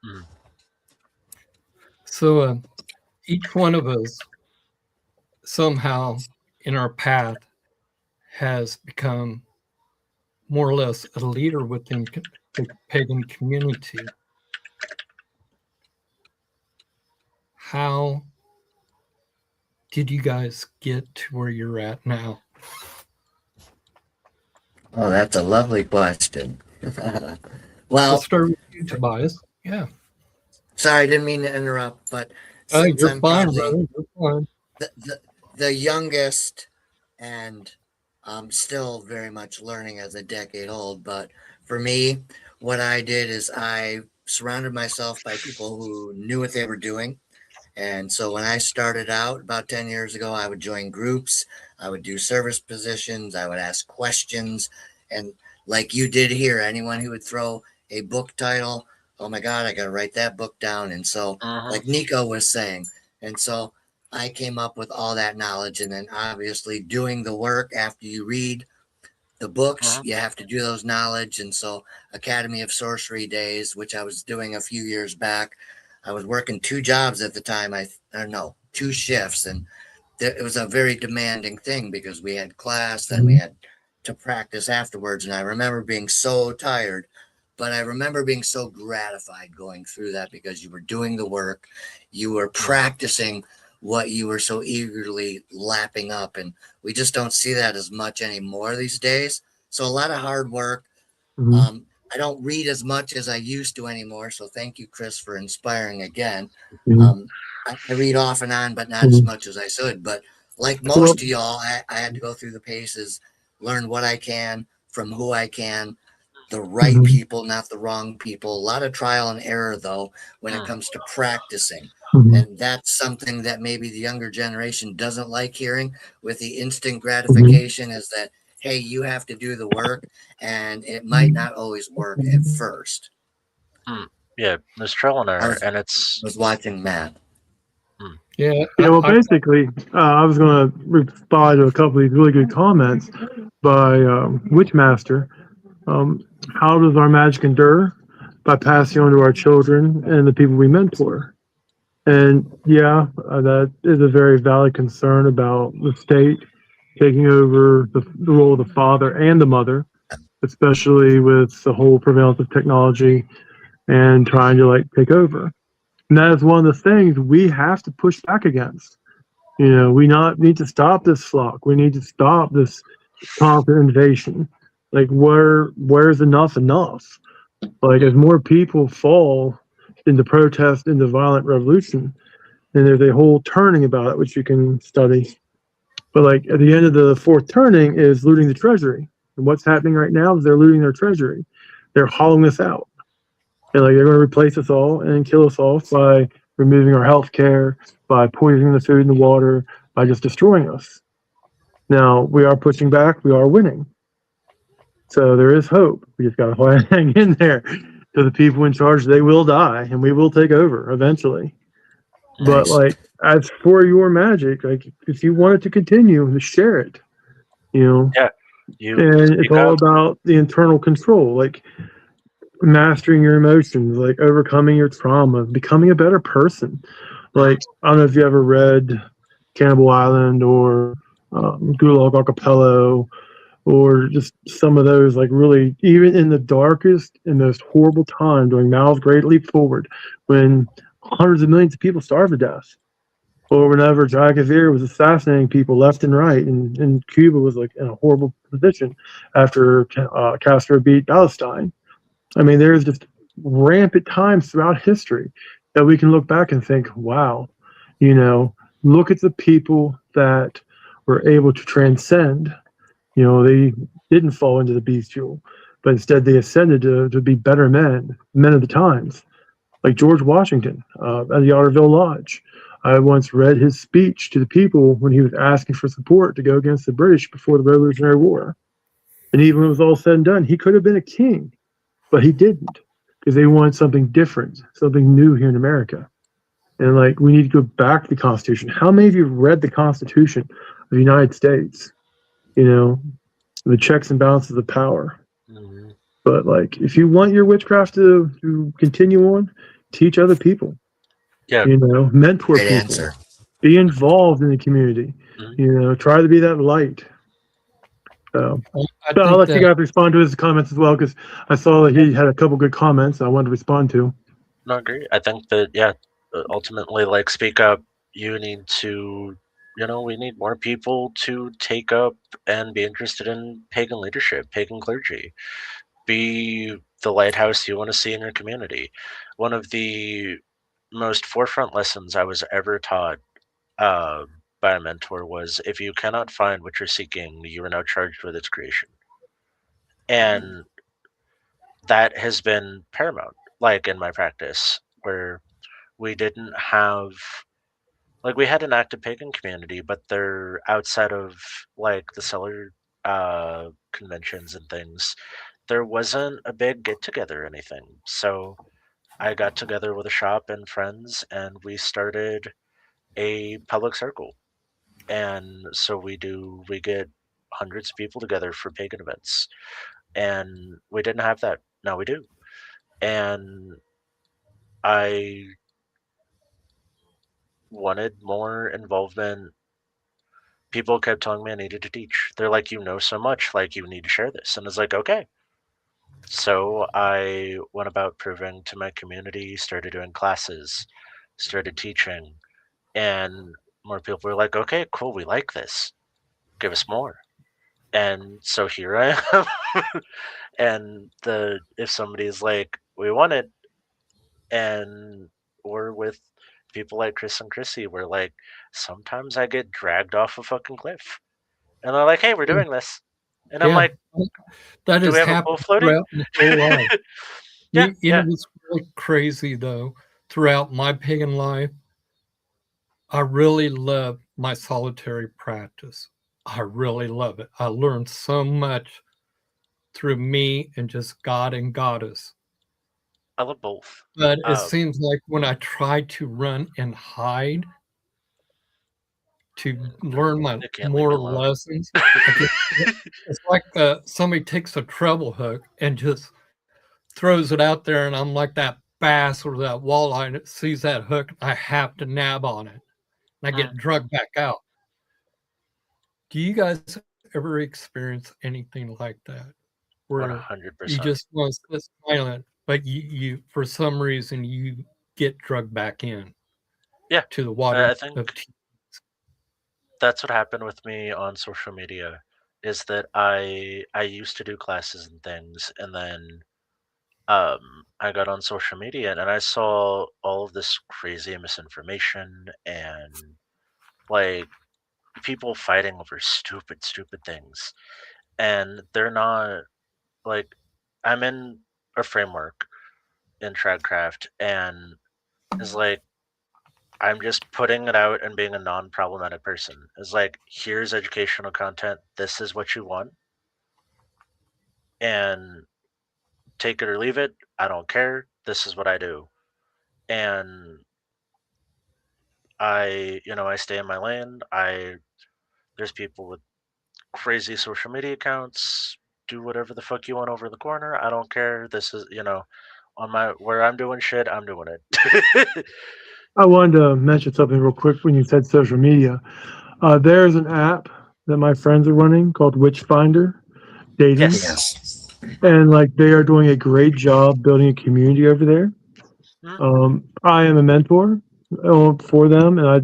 mm, so each one of us somehow in our path has become more or less a leader within the pagan community. How did you guys get to where you're at now? Oh, that's a lovely question. We'll Well, start with you, Tobias. Yeah. sorry, I didn't mean to interrupt, but Oh, since you're I'm fine, probably brother. You're fine. the youngest and I'm still very much learning as a decade old, but for me, what I did is I surrounded myself by people who knew what they were doing. And so when I started out about 10 years ago, I would join groups, I would do service positions, I would ask questions. And like you did here, anyone who would throw a book title, oh my God, I got to write that book down. And so, mhm, like Nico was saying, and so I came up with all that knowledge. And then obviously doing the work after you read the books, mhm, you have to do those knowledge. And so, Academy of Sorcery days, which I was doing a few years back, I was working two jobs at the time. I don't know, two shifts, and it was a very demanding thing because we had class, then we Mhm. had to practice afterwards. And I remember being so tired, but I remember being so gratified going through that because you were doing the work, you were mm, practicing what you were so eagerly lapping up. And we just don't see that as much anymore these days. So a lot of hard work. Mhm. I don't read as much as I used to anymore. So thank you, Chris, for inspiring again. Mhm. Um, I read off and on, but not as Mhm. much as I should. But like Well, most of y'all, I had to go through the paces, learn what I can from who I can, the right mhm. people, not the wrong people. A lot of trial and error, though, when it mm, comes to practicing. Mhm. And that's something that maybe the younger generation doesn't like hearing with the instant Mhm. gratification is that, hey, you have to do the work, and it might Mhm. not always work at first. mm. Yeah, there's trial and I error, was, and it's was watching Matt. mm, Yeah. Yeah, well, basically, I was going to reply to a couple of these really good comments by Witchmaster. Um, how does our magic endure? By passing on to our children and the people we mentor. And yeah, that is a very valid concern about the state taking over the role of the father and the mother, especially with the whole prevalence of technology and trying to like take over. And that is one of the things we have to push back against. We not need to stop this flock. We need to stop this constant invasion. Like where's enough? Like as more people fall into protest, into violent revolution, and there's a whole turning about it which you can study. But like at the end of the fourth turning is looting the treasury. And what's happening right now is they're looting their treasury. They're hollowing us out. And like they're going to replace us all and kill us all by removing our health care, by poisoning the food and the water, by just destroying us. Now, we are pushing back, we are winning. So there is hope. We just got to hang in there. To the people in charge, they will die and we will take over eventually. But Nice. like, as for your magic, like if you want it to continue, share it. You know, Yeah, you and it's speak all up. about the internal control, like mastering your emotions, like overcoming your trauma, becoming a better person. Like, I don't know if you ever read Cannibal Island or Gulag Archipelago, or just some of those, like really, even in the darkest and most horrible time during Mao's Great Leap Forward, when hundreds of millions of people starved to death, or whenever Jagadvir was assassinating people left and right, and Cuba was like in a horrible position after Castro beat Palestine. I mean, there's just rampant times throughout history that we can look back and think, wow, you know, look at the people that were able to transcend. You know, they didn't fall into the bestial, but instead they ascended to be better men of the times, like George Washington at the Otterville Lodge. I once read his speech to the people when he was asking for support to go against the British before the Revolutionary War. And even when it was all said and done, he could have been a king, but he didn't because they wanted something different, something new here in America. And like, we need to go back to the Constitution. How many of you have read the Constitution of the United States? You know, the checks and balances of power. Mhm. But like, if you want your witchcraft to continue on, teach other people. Yeah. You know, mentor Great people. answer. Be involved in the community. Mhm. You know, try to be that light. So, I but I'll think let you that guys respond to his comments as well, because I saw that he had a couple good comments I wanted to respond to. No, I agree. I think that, yeah, ultimately, like, speak up. You need to, we need more people to take up and be interested in pagan leadership, pagan clergy. Be the lighthouse you want to see in your community. One of the most forefront lessons I was ever taught uh, by a mentor was, if you cannot find what you're seeking, you are now charged with its creation. And that has been paramount, like in my practice, where we didn't have, like, we had an active pagan community, but they're outside of, like, the seller conventions and things. There wasn't a big get together or anything. So I got together with a shop and friends, and we started a public circle. And so we get hundreds of people together for pagan events. And we didn't have that. Now we do. And I wanted more involvement. People kept telling me I needed to teach. They're like, you know so much, like, you need to share this. And it's like, okay. So I went about proving to my community, started doing classes, started teaching, and more people were like, okay, cool, we like this. Give us more. And so here I am. And if somebody's like, we want it, and we're with people like Chris and Chrissy, we're like, sometimes I get dragged off a fucking cliff. And they're like, hey, we're doing this. And I'm yeah, like, that do we has have a pool happened floating? throughout my whole life. Yeah, It yeah. was really crazy though. Throughout my pagan life, I really love my solitary practice. I really love it. I learned so much through me and just God and Goddess. I love both. But it Um, seems like when I try to run and hide to learn my they can't leave me moral alone. lessons, it's like somebody takes a treble hook and just throws it out there, and I'm like that bass or that walleye that sees that hook. I have to nab on it, and I get drugged back out. Do you guys ever experience anything like that, where you 100%. just want to sit silent, but you for some reason you get drugged back in Yeah, to the water I think of tea? that's what happened with me on social media, is that I used to do classes and things, and then I got on social media and I saw all of this crazy misinformation and, like, people fighting over stupid things. And they're not, like, I'm in a framework in Tradcraft, and it's like, I'm just putting it out and being a non-problematic person. It's like, here's educational content. This is what you want, and take it or leave it. I don't care. This is what I do, and I stay in my lane. There's people with crazy social media accounts. Do whatever the fuck you want over the corner. I don't care. This is, on my where I'm doing shit. I'm doing it. I wanted to mention something real quick when you said social media. There's an app that my friends are running called Witchfinder Dating, Yes. Yes. and like they are doing a great job building a community over there. I am a mentor for them, and I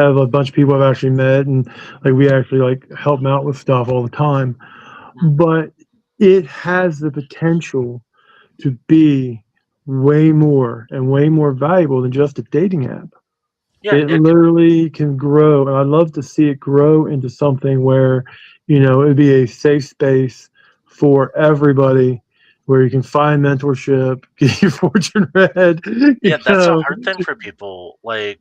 have a bunch of people I've actually met, and like we actually like help them out with stuff all the time. But it has the potential to be way more and way more valuable than just a dating app. Yeah. It literally can grow, and I'd love to see it grow into something where, it'd be a safe space for everybody, where you can find mentorship, get your fortune read. Yeah, that's a hard thing for people. Like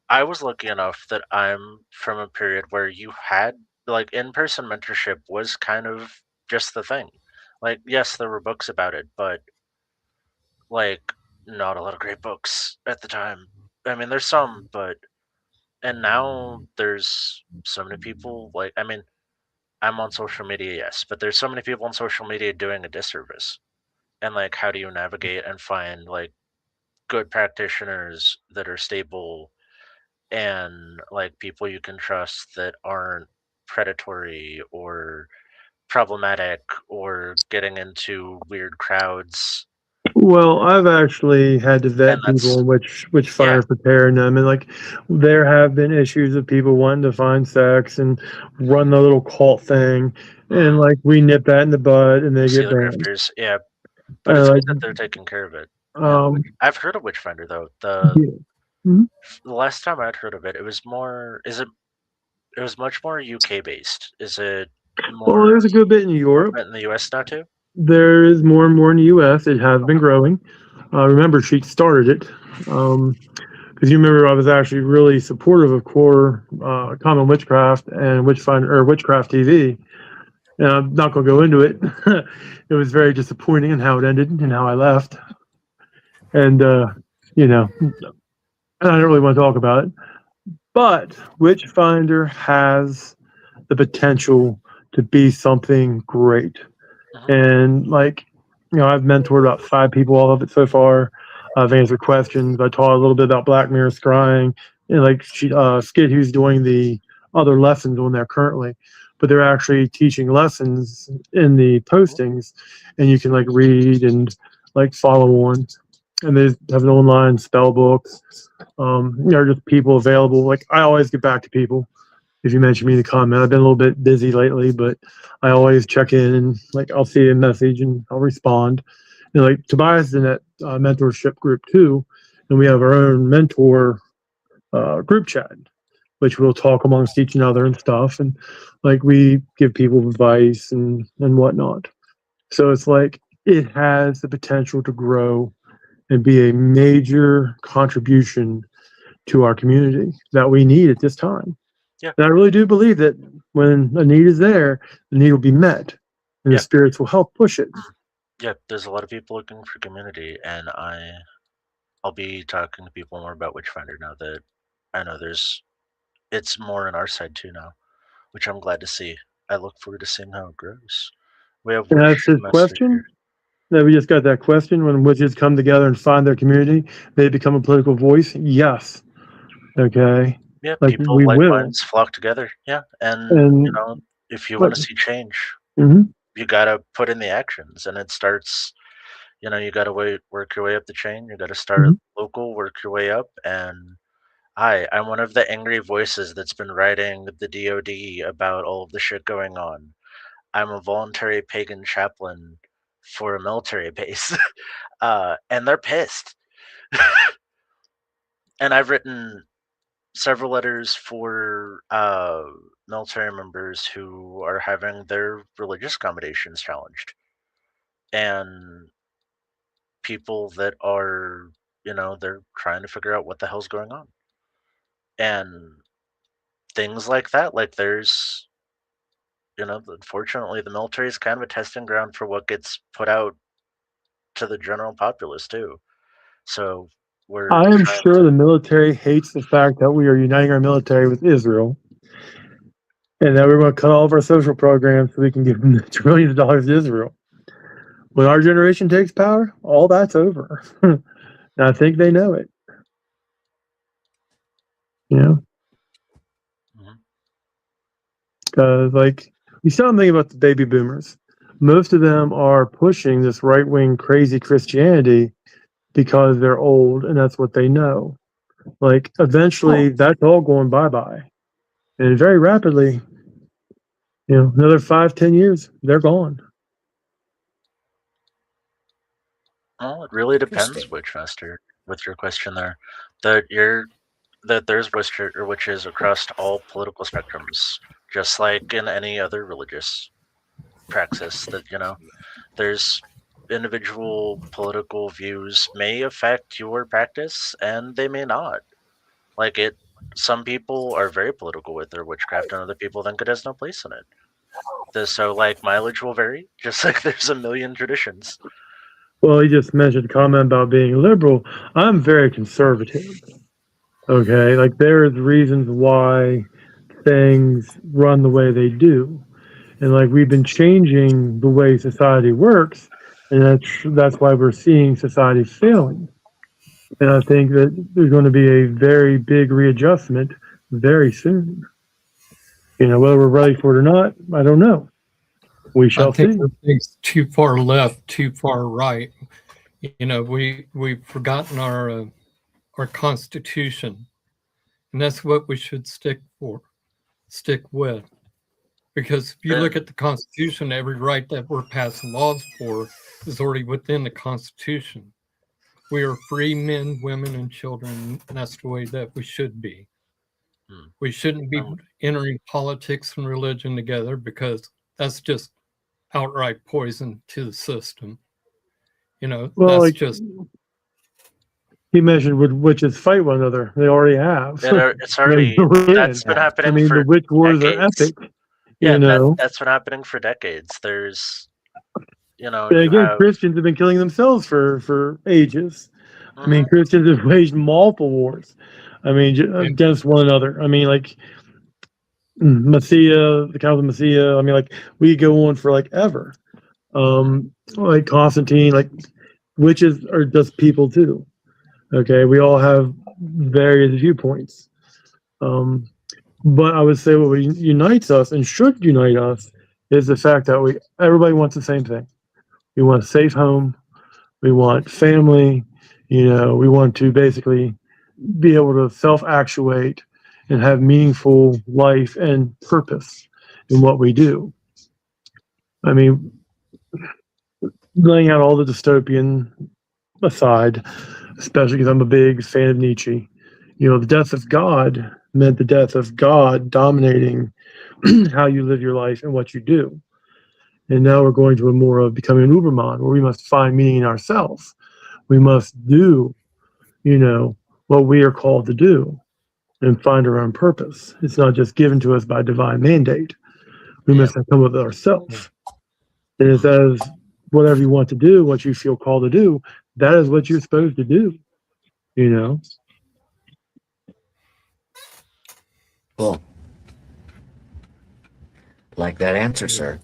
I was lucky enough that I'm from a period where you had like in-person mentorship was kind of just the thing. Like, yes, there were books about it, but like not a lot of great books at the time. I mean, there's some, but and now there's so many people. Like, I mean, I'm on social media, yes, but there's so many people on social media doing a disservice. And like, how do you navigate and find like good practitioners that are stable and like people you can trust that aren't predatory or problematic or getting into weird crowds? Well, I've actually had to vet And that's people in which yeah, fire preparing them, and like there have been issues of people wanting to find sex and run the little cult thing, and like we nip that in the bud, and they get seal the banned. grifters, yeah. But it's Like, good that they're taking care of it. um, I've heard of Witchfinder though. yeah. Mhm. The last time I'd heard of it, it was more. It was much more UK based. Is it Well, more there's a good bit in Europe. in the US now too? There is more and more in the U.S. It has been growing. Remember, she started it. Because you remember I was actually really supportive of core common witchcraft and witchfinder or witchcraft TV. And I'm not going to go into it. It was very disappointing in how it ended and how I left. And and I don't really want to talk about it. But Witchfinder has the potential to be something great. And like, I've mentored about 5 people all of it so far. I've answered questions. I taught a little bit about Black Mirror scrying, and like Skid, who's doing the other lessons on there currently, but they're actually teaching lessons in the postings, and you can like read and like follow on. And they have an online spell books. Just people available. Like I always get back to people if you mention me in the comment. I've been a little bit busy lately, but I always check in and like I'll see a message and I'll respond. And like Tobias is in that mentorship group too, and we have our own mentor group chat, which we'll talk amongst each other and stuff, and like we give people advice and whatnot. So it's like it has the potential to grow and be a major contribution to our community that we need at this time. Yeah. And I really do believe that when a need is there, the need will be met, and Yeah. the spirits will help push it. Yeah, there's a lot of people looking for community, and I'll be talking to people more about Witchfinder now that I know it's more on our side too now, which I'm glad to see. I look forward to seeing how it grows. We have And that's his Master here. question. That we just got that question: when witches come together and find their community, they become a political voice. Yes. Okay. Yeah, Like people we like will. minds flock together. Yeah, and And if you like, want to see change, mhm. you gotta put in the actions, and it starts. You gotta work your way up the chain. You gotta start Mhm. local, work your way up, and I'm one of the angry voices that's been writing the DoD about all of the shit going on. I'm a voluntary pagan chaplain for a military base, and they're pissed. And I've written several letters for military members who are having their religious accommodations challenged, and people that are they're trying to figure out what the hell's going on. And things like that, like there's, unfortunately, the military is kind of a testing ground for what gets put out to the general populace too. So we're I am trying sure to, the military hates the fact that we are uniting our military with Israel, and that we're going to cut all of our social programs so we can give them trillions of dollars to Israel. When our generation takes power, all that's over. And I think they know it. Mhm. Because, like, you saw something about the baby boomers. Most of them are pushing this right wing, crazy Christianity because they're old and that's what they know. Like, eventually, that's all going bye bye. And very rapidly, another 5-10 years, they're gone. Well, it really depends, Interesting. Witchmaster, with your question there. That there's witches across all political spectrums, just like in any other religious praxis. That there's individual political views may affect your practice, and they may not. Like it, some people are very political with their witchcraft, and other people think it has no place in it. So, like, mileage will vary, just like there's a million traditions. Well, you just mentioned a comment about being liberal. I'm very conservative. Okay, like there's reasons why things run the way they do, and like we've been changing the way society works, and that's why we're seeing society failing. And I think that there's going to be a very big readjustment very soon. Whether we're ready for it or not, I don't know. We I shall think see. everything's too far left, too far right. We've forgotten our Constitution, and that's what we should stick with. Because if you look at the Constitution, every right that we're passing laws for is already within the Constitution. We are free men, women, and children, and that's the way that we should be. We shouldn't be entering politics and religion together because that's just outright poison to the system. Well, that's like, just. He mentioned would witches fight one another. They already have. It's already that's been happening for the witch wars decades. are epic. Yeah, that's been happening for decades. There's, Christians have been killing themselves for ages. I mean, Christians have waged multiple wars. I mean, against one another. I mean, like Messiah, the Count of Messiah. I mean, like we go on for like ever. Like Constantine, like witches are just people too. Okay, we all have various viewpoints. But I would say what unites us and should unite us is the fact that everybody wants the same thing. We want a safe home. We want family. We want to basically be able to self-actuate and have meaningful life and purpose in what we do. I mean, laying out all the dystopian aside, especially because I'm a big fan of Nietzsche, the death of God meant the death of God dominating how you live your life and what you do. And now we're going to a more of becoming an Uberman, where we must find meaning in ourselves. We must do, what we are called to do and find our own purpose. It's not just given to us by divine mandate. We must come with it ourselves. And it says, whatever you want to do, what you feel called to do, that is what you're supposed to do, Cool. Like that answer, sir.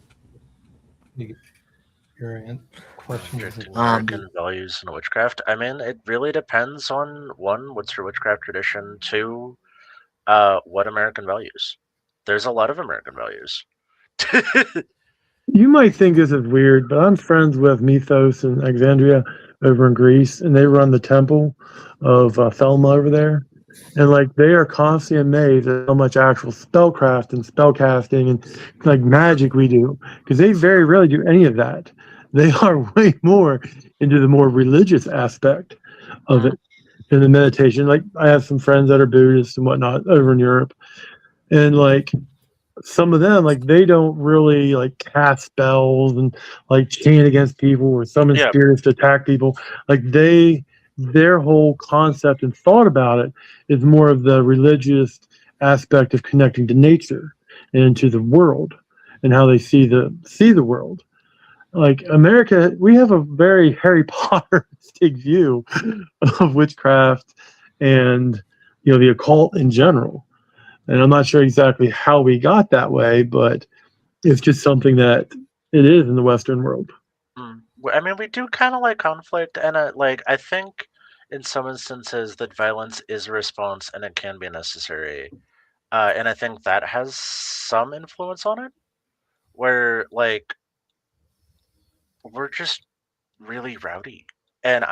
Your question is American values in witchcraft. I mean, it really depends on one, what's your witchcraft tradition? Two, what American values? There's a lot of American values. You might think this is weird, but I'm friends with Mythos and Alexandria over in Greece, and they run the temple of Thelma over there. And like they are constantly amazed at how much actual spellcraft and spellcasting and like magic we do, because they very rarely do any of that. They are way more into the more religious aspect of it and the meditation. Like I have some friends that are Buddhists and whatnot over in Europe, and like some of them, like they don't really like cast spells and like chant against people or summon spirits to attack people. Like they their whole concept and thought about it is more of the religious aspect of connecting to nature and to the world and how they see the world. Like America, we have a very Harry Potter view of witchcraft and the occult in general. And I'm not sure exactly how we got that way, but it's just something that it is in the Western world. I mean, we do kind of like conflict, and I think in some instances that violence is a response and it can be necessary. And I think that has some influence on it, where like we're just really rowdy, and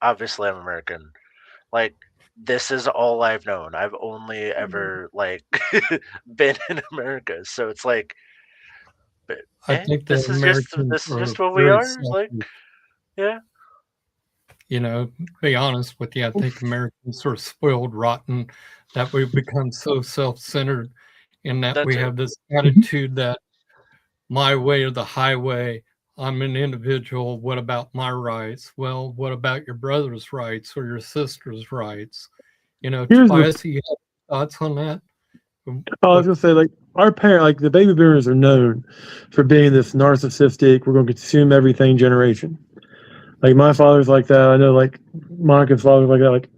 obviously I'm American. Like this is all I've known. I've only ever like been in America, so it's like, but I think the this is Americans are just what we very are. Like, selfish. yeah. Be honest with you, I think Americans are spoiled rotten, that we've become so self-centered, in that we have this attitude that my way or the highway, I'm an individual, what about my rights? Well, what about your brother's rights or your sister's rights? Tobias, you have thoughts on that? I was gonna say, like, our parents, like the baby boomers, are known for being this narcissistic, we're gonna consume everything generation. Like my father's like that. I know, like Monica's father's like that. Like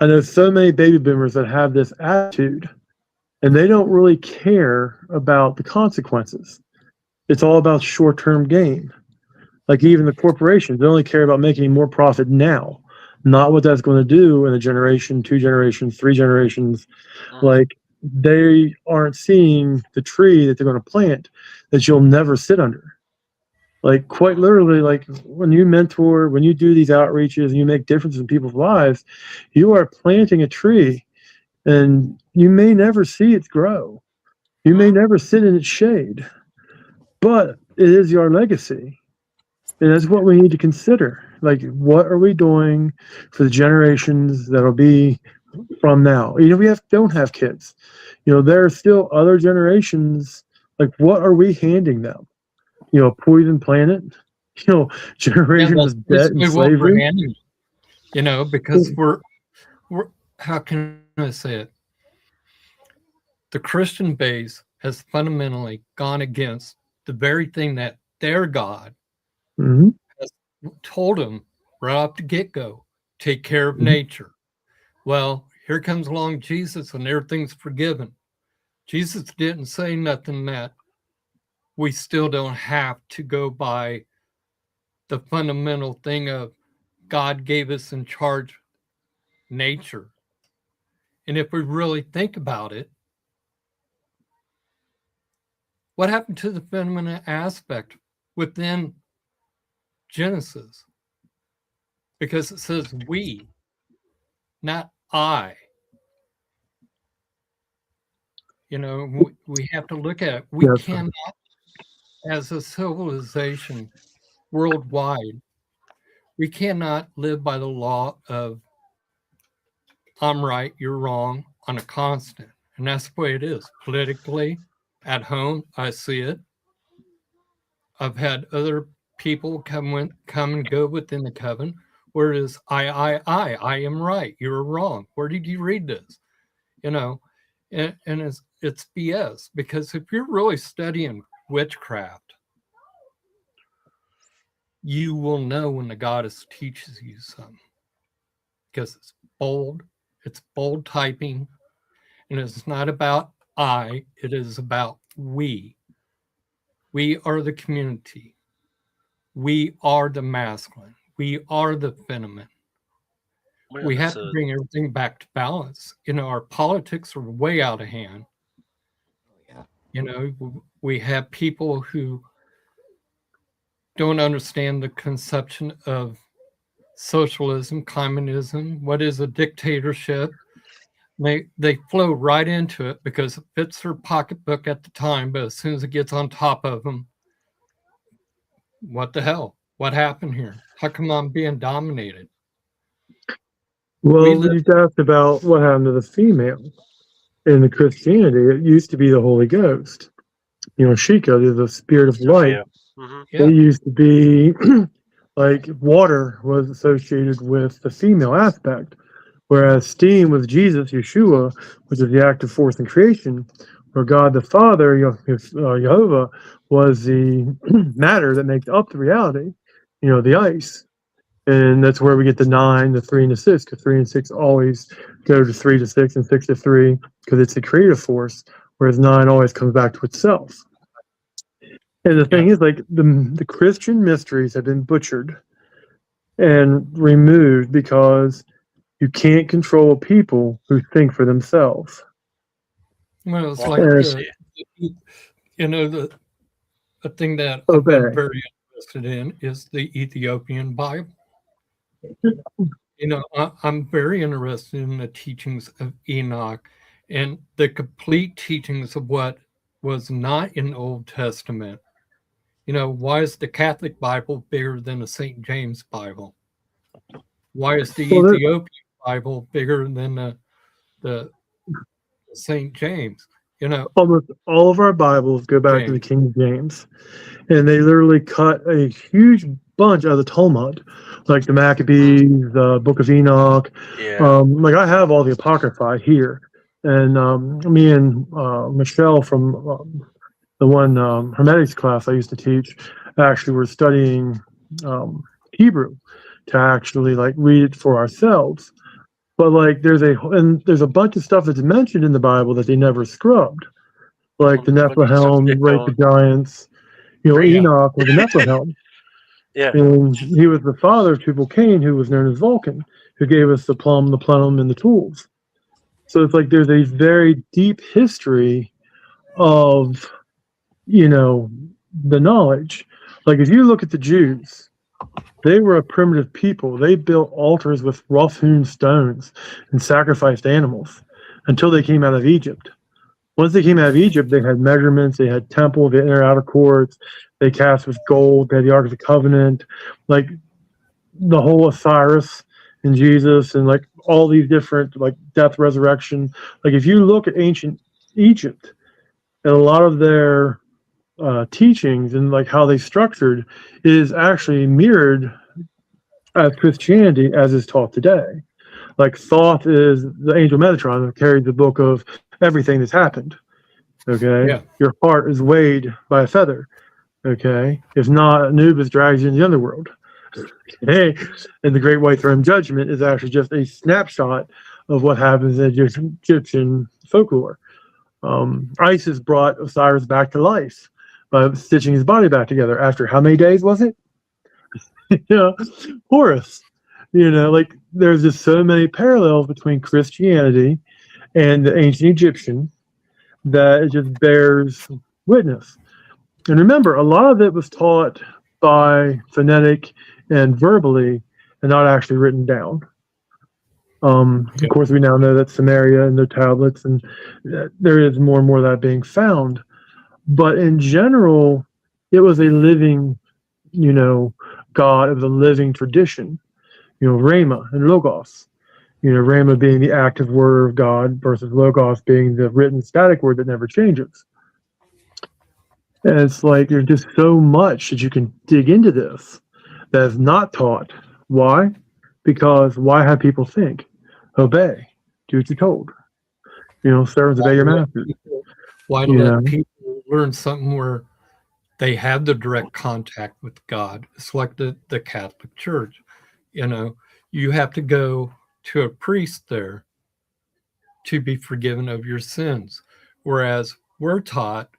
I know so many baby boomers that have this attitude, and they don't really care about the consequences. It's all about short-term gain. Like even the corporations, they only care about making more profit now, not what that's going to do in a generation, 2 generations, 3 generations. Like they aren't seeing the tree that they're going to plant that you'll never sit under. Like quite literally, like when you mentor, when you do these outreaches and you make differences in people's lives, you are planting a tree and you may never see it grow. You may never sit in its shade, but it is your legacy. And that's what we need to consider. Like, what are we doing for the generations that'll be from now? We don't have kids. There are still other generations. Like, what are we handing them? A poison planet, generations of debt and slavery. Because we're how can I say it? The Christian base has fundamentally gone against the very thing that their God has told them right off the get-go: take care of nature. Well, here comes along Jesus and everything's forgiven. Jesus didn't say nothing that we still don't have to go by the fundamental thing of God gave us in charge nature. And if we really think about it, what happened to the feminine aspect within Genesis? Because it says we, not I. We have to look at it. We cannot, as a civilization worldwide, we cannot live by the law of I'm right, you're wrong on a constant. And that's the way it is. Politically, at home, I see it. I've had other people come and go within the coven where it is I am right, you're wrong. Where did you read this? And it's BS, because if you're really studying witchcraft, you will know when the goddess teaches you something, because it's bold typing, and it's not about I, it is about we. We are the community. We are the masculine. We are the feminine. We have to bring everything back to balance. Our politics are way out of hand. We have people who don't understand the conception of socialism, communism, what is a dictatorship. They flow right into it because it fits their pocketbook at the time, but as soon as it gets on top of them, what the hell? What happened here? How come I'm being dominated? Well, you asked about what happened to the female in the Christianity. It used to be the Holy Ghost. Shika, the spirit of light. It used to be like water was associated with the female aspect, whereas steam was Jesus, Yeshua, which is the active force in creation, where God the Father, Jehovah, was the matter that makes up the reality, the ice. And that's where we get the 9, the 3, and the 6, because 3 and 6 always go to 3 to 6 and 6 to 3, because it's the creative force, whereas 9 always comes back to itself. And the thing is, like, the Christian mysteries have been butchered and removed because you can't control people who think for themselves. Well, it's Well, like heresy. the thing that I've Obey. been very interested in is the Ethiopian Bible. I'm very interested in the teachings of Enoch and the complete teachings of what was not in the Old Testament. Why is the Catholic Bible bigger than the St. James Bible? Why is the Ethiopian Bible bigger than the St. James? Almost all of our Bibles go back to the King James, and they literally cut a huge bunch out of the Talmud, like the Maccabees, the Book of Enoch. Yeah. Like I have all the Apocrypha here, and me and Michelle from the one Hermetics class I used to teach actually were studying Hebrew to actually like read it for ourselves. But like there's a bunch of stuff that's mentioned in the Bible that they never scrubbed, like the Nephilim, rape the giants. Enoch was a Nephilim. Yeah. And he was the father of Tubal-Cain, who was known as Vulcan, who gave us the plum, the plenum, and the tools. So it's like there's a very deep history of, the knowledge. Like if you look at the Jews, they were a primitive people. They built altars with rough-hewn stones and sacrificed animals until they came out of Egypt. Once they came out of Egypt, they had measurements, they had temples, they had inner outer courts, they cast with gold, they had the Ark of the Covenant, like the whole Osiris and Jesus and like all these different like death, resurrection. Like if you look at ancient Egypt and a lot of their teachings and like how they structured is actually mirrored as Christianity as is taught today. Like Thoth is the angel Metatron that carries the book of everything that's happened. Okay. Yeah. Your heart is weighed by a feather. Okay. If not, Anubis drags you in the underworld. Okay. And the Great White Throne Judgment is actually just a snapshot of what happens in Egyptian folklore. Isis brought Osiris back to life by stitching his body back together after how many days was it? Horus. Like there's just so many parallels between Christianity and the ancient Egyptian that it just bears witness. And remember, a lot of it was taught by phonetic and verbally and not actually written down. Of course, we now know that Samaria and their tablets, and there is more and more of that being found. But in general, it was a living, God. It was a living tradition. Rhema and Logos. Rhema being the active word of God versus Logos being the written static word that never changes. And it's like there's just so much that you can dig into this that is not taught. Why? Because why have people think? Obey. Do what you're told. Servants obey your masters. Why let people learn something where they have the direct contact with God? It's like the Catholic Church. You have to go to a priest there to be forgiven of your sins. Whereas we're taught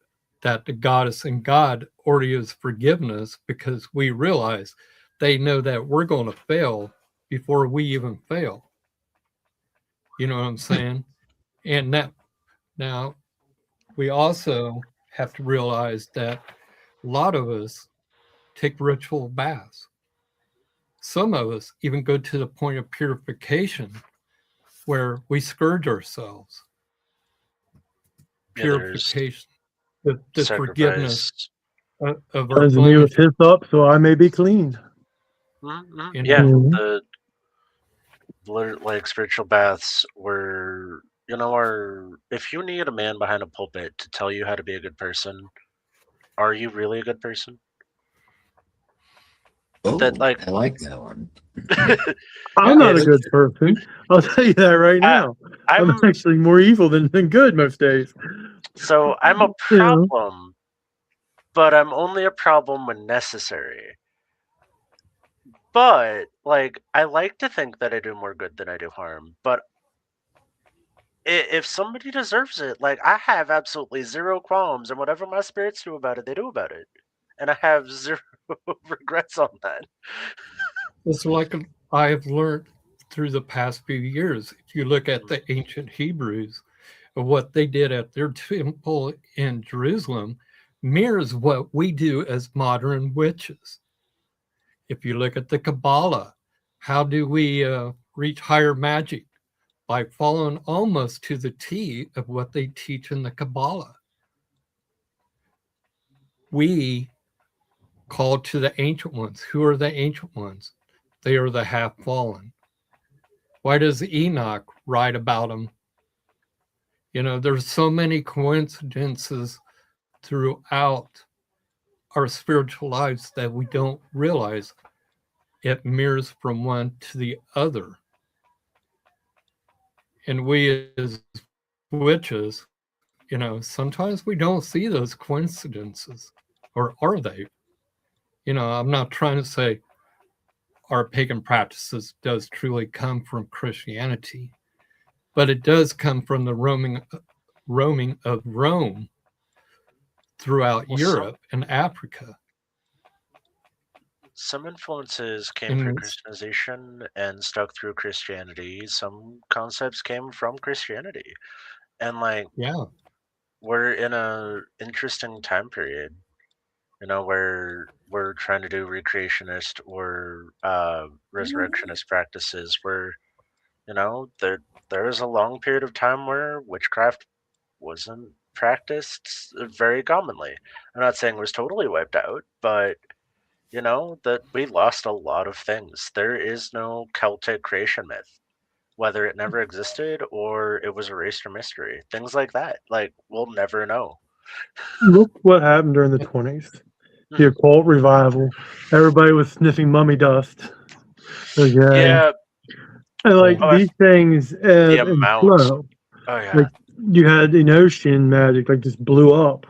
that the goddess and God already has forgiven us because we realize they know that we're going to fail before we even fail. You know what I'm saying? And that now we also have to realize that a lot of us take ritual baths. Some of us even go to the point of purification where we scourge ourselves. Purification, the forgiveness of our Cleanse me with hyssop so I may be clean. Mm-hmm. Yeah, the like spiritual baths were, if you need a man behind a pulpit to tell you how to be a good person, are you really a good person? Oh, that like I like that one. I'm not a Yeah, good person. I'll tell you that right now. I'm I'm actually more evil than good most days. so I'm a You know, problem, but I'm only a problem when necessary. But like I like to think that I do more good than I do harm. But if somebody deserves it, like I have absolutely zero qualms, and whatever my spirits do about it, they do about it, and I have zero regrets on that. It's like I've learned through the past few years. If you look at the ancient Hebrews, of what they did at their temple in Jerusalem mirrors what we do as modern witches. If you look at the Kabbalah, how do we reach higher magic? By following almost to the T of what they teach in the Kabbalah. We call to the ancient ones. Who are the ancient ones? They are the half fallen. Why does Enoch write about them? You know, there's so many coincidences throughout our spiritual lives that we don't realize it mirrors from one to the other. And we as witches, you know, sometimes we don't see those coincidences, or are they? You know, I'm not trying to say our pagan practices does truly come from Christianity, but it does come from the roaming of Rome throughout Well, Europe and Africa. some influences came And through Christianization and stuck through Christianity. Some concepts came from Christianity, and like yeah, we're in a interesting time period, you know, where we're trying to do recreationist or resurrectionist practices. Where you know there was a long period of time where witchcraft wasn't practiced very commonly. I'm not saying it was totally wiped out, but you know that we lost a lot of things. There is no Celtic creation myth, whether it never existed or it was erased or mystery. Things like that, like we'll never know. look what happened during the 20s. The occult revival. Everybody was sniffing mummy dust. Okay. Yeah. And like Oh, these things the ebb and amount. flow. Oh yeah. Like you had Enochian magic, like just blew up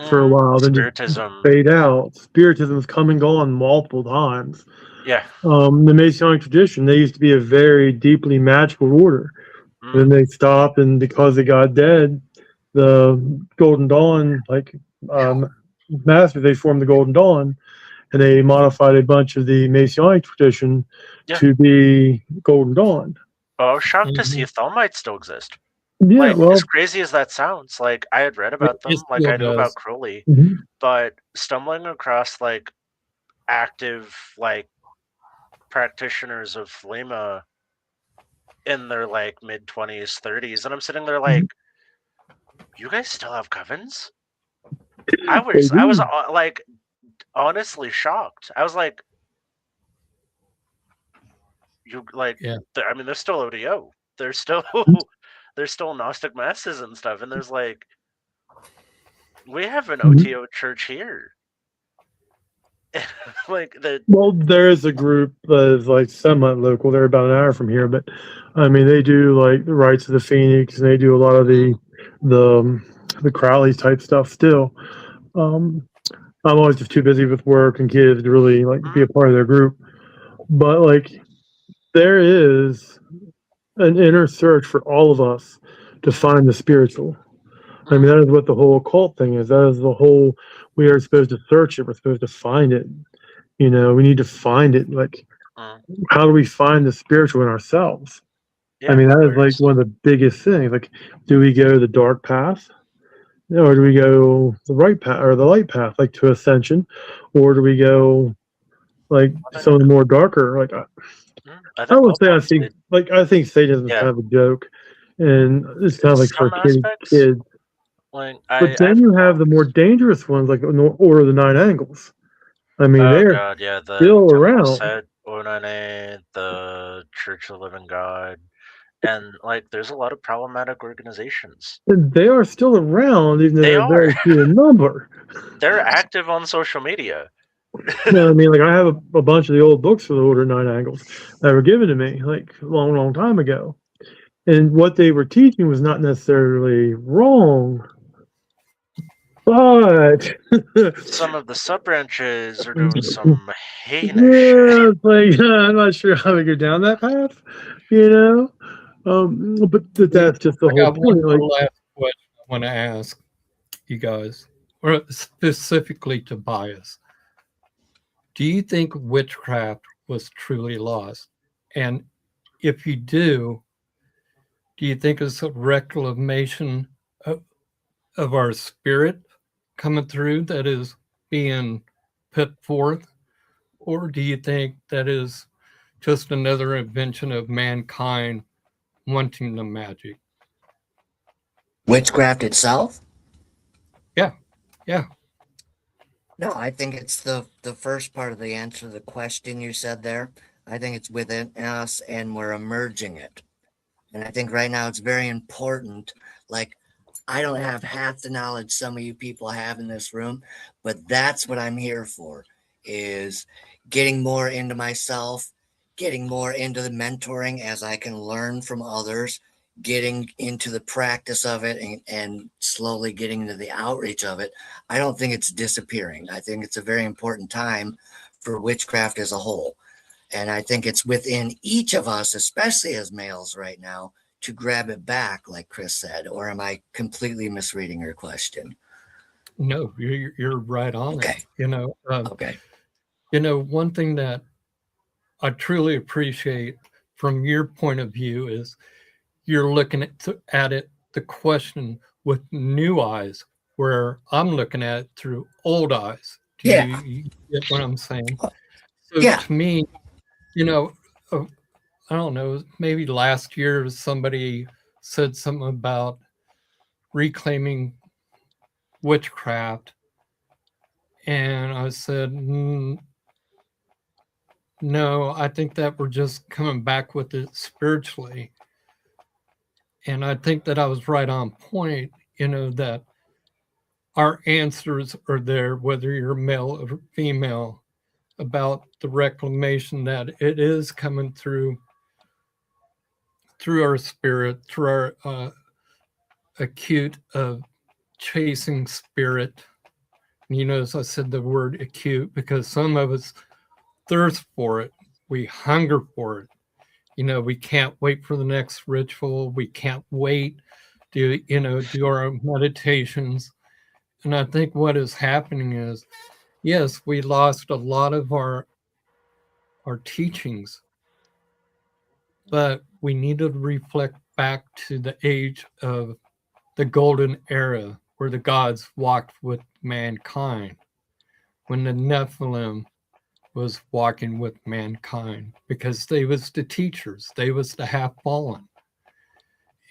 for a while, then just Spiritism. fade out. Spiritism has come and gone multiple times. Yeah. The Masonic tradition, they used to be a very deeply magical order. Then they stopped, and because they got dead, the Golden Dawn, masters, they formed the Golden Dawn, and they modified a bunch of the Masonic tradition to be Golden Dawn. Oh, I was shocked to see Thelmites still exist. Yeah, Like, well, as crazy as that sounds, like I had read about them, like I knew about Crowley, but stumbling across like active like practitioners of Thelema in their like mid 20s, 30s, and I'm sitting there like, you guys still have covens? I was like honestly shocked. I was like, you like, I mean, there's still ODO. There's still there's still Gnostic masses and stuff, and there's like, we have an OTO church here. Like the well, there is a group that is like somewhat local. They're about an hour from here, but I mean, they do like the Rites of the Phoenix, and they do a lot of the Crowley type stuff still. I'm always just too busy with work and kids to really like be a part of their group. But like, there is an inner search for all of us to find the spiritual. I mean, that is what the whole occult thing is. That is the whole. We are supposed to search it. We're supposed to find it. You know, we need to find it. Like, how do we find the spiritual in ourselves? I mean, that is like one of the biggest things. Like, do we go the dark path, or do we go the right path or the light path, like to ascension, or do we go like some of the more darker? Like, I would say, I think Satanism is kind of a joke, and it's kind of like for kids. Like, but then you have the more dangerous ones, like Order of the Nine Angles. I mean, they're still around. Onane, the Church of the Living God, and like, there's a lot of problematic organizations. And they are still around, even though they're very few in number. They're active on social media. You know what I mean? Like I have a bunch of the old books for the Order of Nine Angles that were given to me like a long, long time ago. And what they were teaching was not necessarily wrong, but Some of the sub branches are doing yeah, some heinous shit. it's like I'm not sure how to go down that path, you know. But that's just the I whole got one point. more Like, last question I want to ask you guys, or specifically Tobias. Do you think witchcraft was truly lost? And if you do you think it's a reclamation of our spirit coming through that is being put forth? Or do you think that is just another invention of mankind wanting the magic? Witchcraft itself? Yeah, yeah. No, I think it's the first part of the answer to the question you said there. I think it's within us and we're emerging it. And I think right now it's very important. Like, I don't have half the knowledge some of you people have in this room, but that's what I'm here for, is getting more into myself, getting more into the mentoring as I can learn from others, getting into the practice of it and slowly getting into the outreach of it. I don't think it's disappearing. I think it's a very important time for witchcraft as a whole. And I think it's within each of us, especially as males right now, to grab it back, like Chris said. Or am I completely misreading your question? No, you're right on Okay. it. Okay. One thing that I truly appreciate from your point of view is you're looking at it, the question with new eyes, where I'm looking at it through old eyes. Do Yeah. you get what I'm saying? So Yeah. to me, I don't know, maybe last year somebody said something about reclaiming witchcraft. And I said, no, I think that we're just coming back with it spiritually. And I think that I was right on point, that our answers are there, whether you're male or female, about the reclamation that it is coming through our spirit, through our acute of chasing spirit. As I said the word acute, because some of us thirst for it. We hunger for it. We can't wait for the next ritual. We can't wait to, do our meditations. And I think what is happening is, yes, we lost a lot of our teachings, but we need to reflect back to the age of the golden era where the gods walked with mankind, when the Nephilim was walking with mankind, because they was the teachers, they was the half fallen.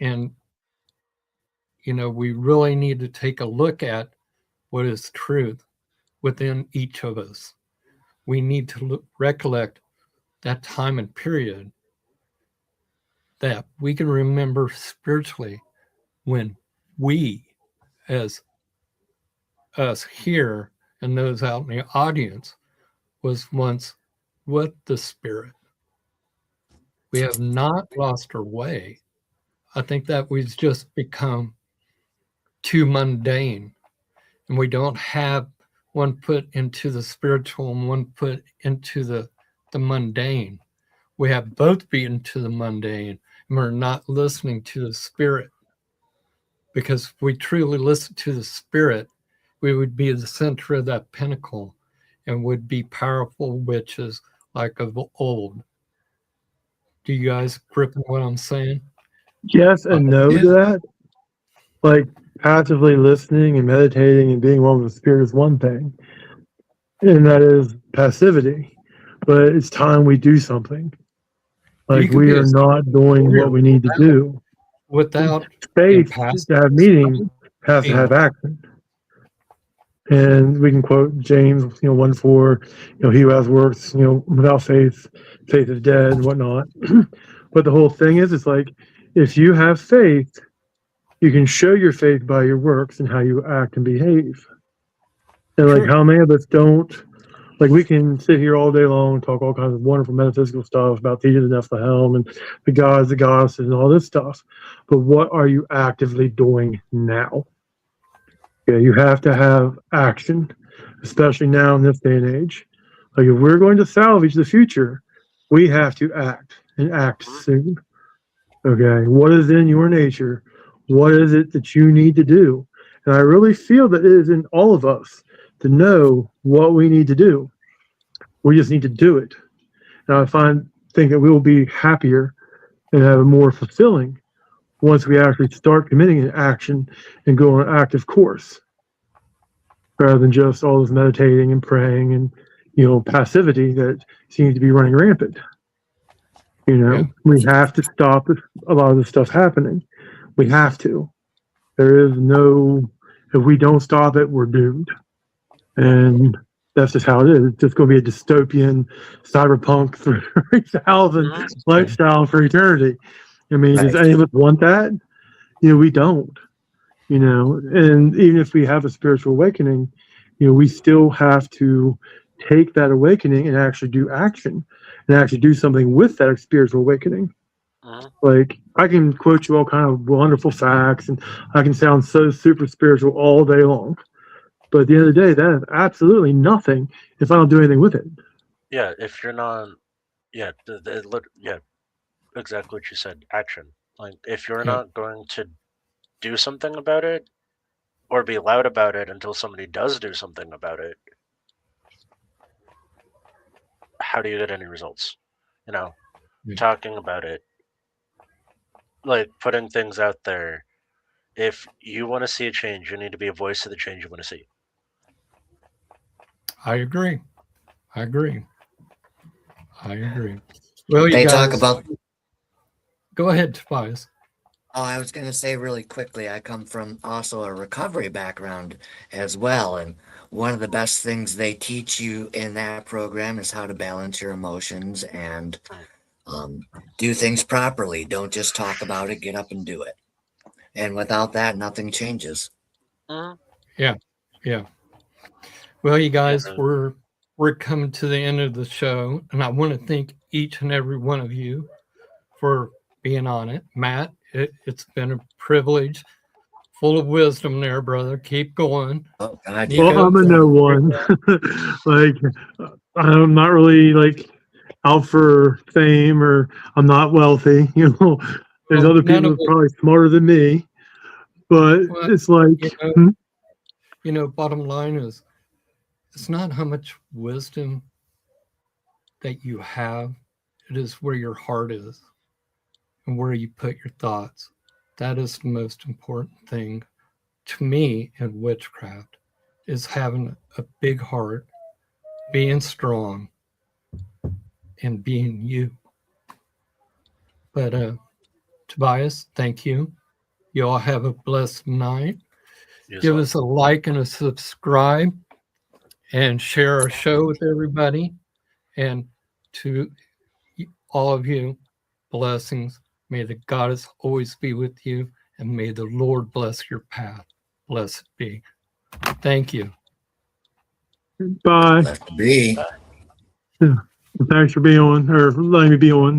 And we really need to take a look at what is truth within each of us. We need to recollect that time and period that we can remember spiritually, when we, as us here and those out in the audience, was once with the spirit. We have not lost our way. I think that we've just become too mundane, and we don't have one foot into the spiritual and one foot into the mundane. We have both feet into the mundane, and we're not listening to the spirit. Because if we truly listen to the spirit, we would be the center of that pinnacle and would be powerful witches like of old. Do you guys grip on what I'm saying? yes and no to that. Like passively listening and meditating and being one with the spirit is one thing, and that is passivity. But it's time we do something. Like we are not doing what we need to do. Without faith to have meaning has to have action. And we can quote James, 1:4, he who has works, without faith, faith is dead and whatnot. But the whole thing is, it's like, if you have faith, you can show your faith by your works and how you act and behave. And like, how many of us don't Like we can sit here all day long and talk all kinds of wonderful metaphysical stuff about teaching the Nephilim and the gods, the goddesses, and all this stuff. But what are you actively doing now? Yeah, you have to have action, especially now in this day and age. Like if we're going to salvage the future, we have to act and act soon. Okay, what is in your nature? What is it that you need to do? And I really feel that it is in all of us to know what we need to do. We just need to do it. And I think that we will be happier and have a more fulfilling once we actually start committing an action and go on an active course, rather than just all this meditating and praying and passivity that seems to be running rampant. We have to stop a lot of this stuff happening. We have to. There is no, if we don't stop it, we're doomed. And that's just how it is. It's just going to be a dystopian cyberpunk 3000 lifestyle for eternity. I mean, does any of us want that? We don't. And even if we have a spiritual awakening, we still have to take that awakening and actually do action and actually do something with that spiritual awakening. Like I can quote you all kind of wonderful facts and I can sound so super spiritual all day long. But at the end of the day, that is absolutely nothing if I don't do anything with it. Yeah, if you're not, yeah, exactly what you said, action. Like, if you're not going to do something about it, or be loud about it until somebody does do something about it, how do you get any results? Talking about it, like putting things out there. If you want to see a change, you need to be a voice of the change you want to see. I agree. Well, you They guys, talk about. go ahead, Tobias. Oh, I was going to say really quickly, I come from also a recovery background as well. And one of the best things they teach you in that program is how to balance your emotions and do things properly. Don't just talk about it, get up and do it. And without that, nothing changes. Yeah. Well, you guys, we're coming to the end of the show, and I want to thank each and every one of you for being on it. Matt, it's been a privilege, full of wisdom there, brother. Keep going. Oh, God, Nico, Well, I'm a no one. Like, I'm not really like out for fame, or I'm not wealthy. There's other people probably smarter than me, but it's like, bottom line is, it's not how much wisdom that you have, it is where your heart is and where you put your thoughts. That is the most important thing to me in witchcraft, is having a big heart, being strong, and being you. But Tobias, thank you. You all have a blessed night. Give us a like and a subscribe and share our show with everybody. And to all of you, blessings. May the goddess always be with you, and may the Lord bless your path. Blessed be. Thank you. bye. Left to be. Thanks for being on, or letting me be on.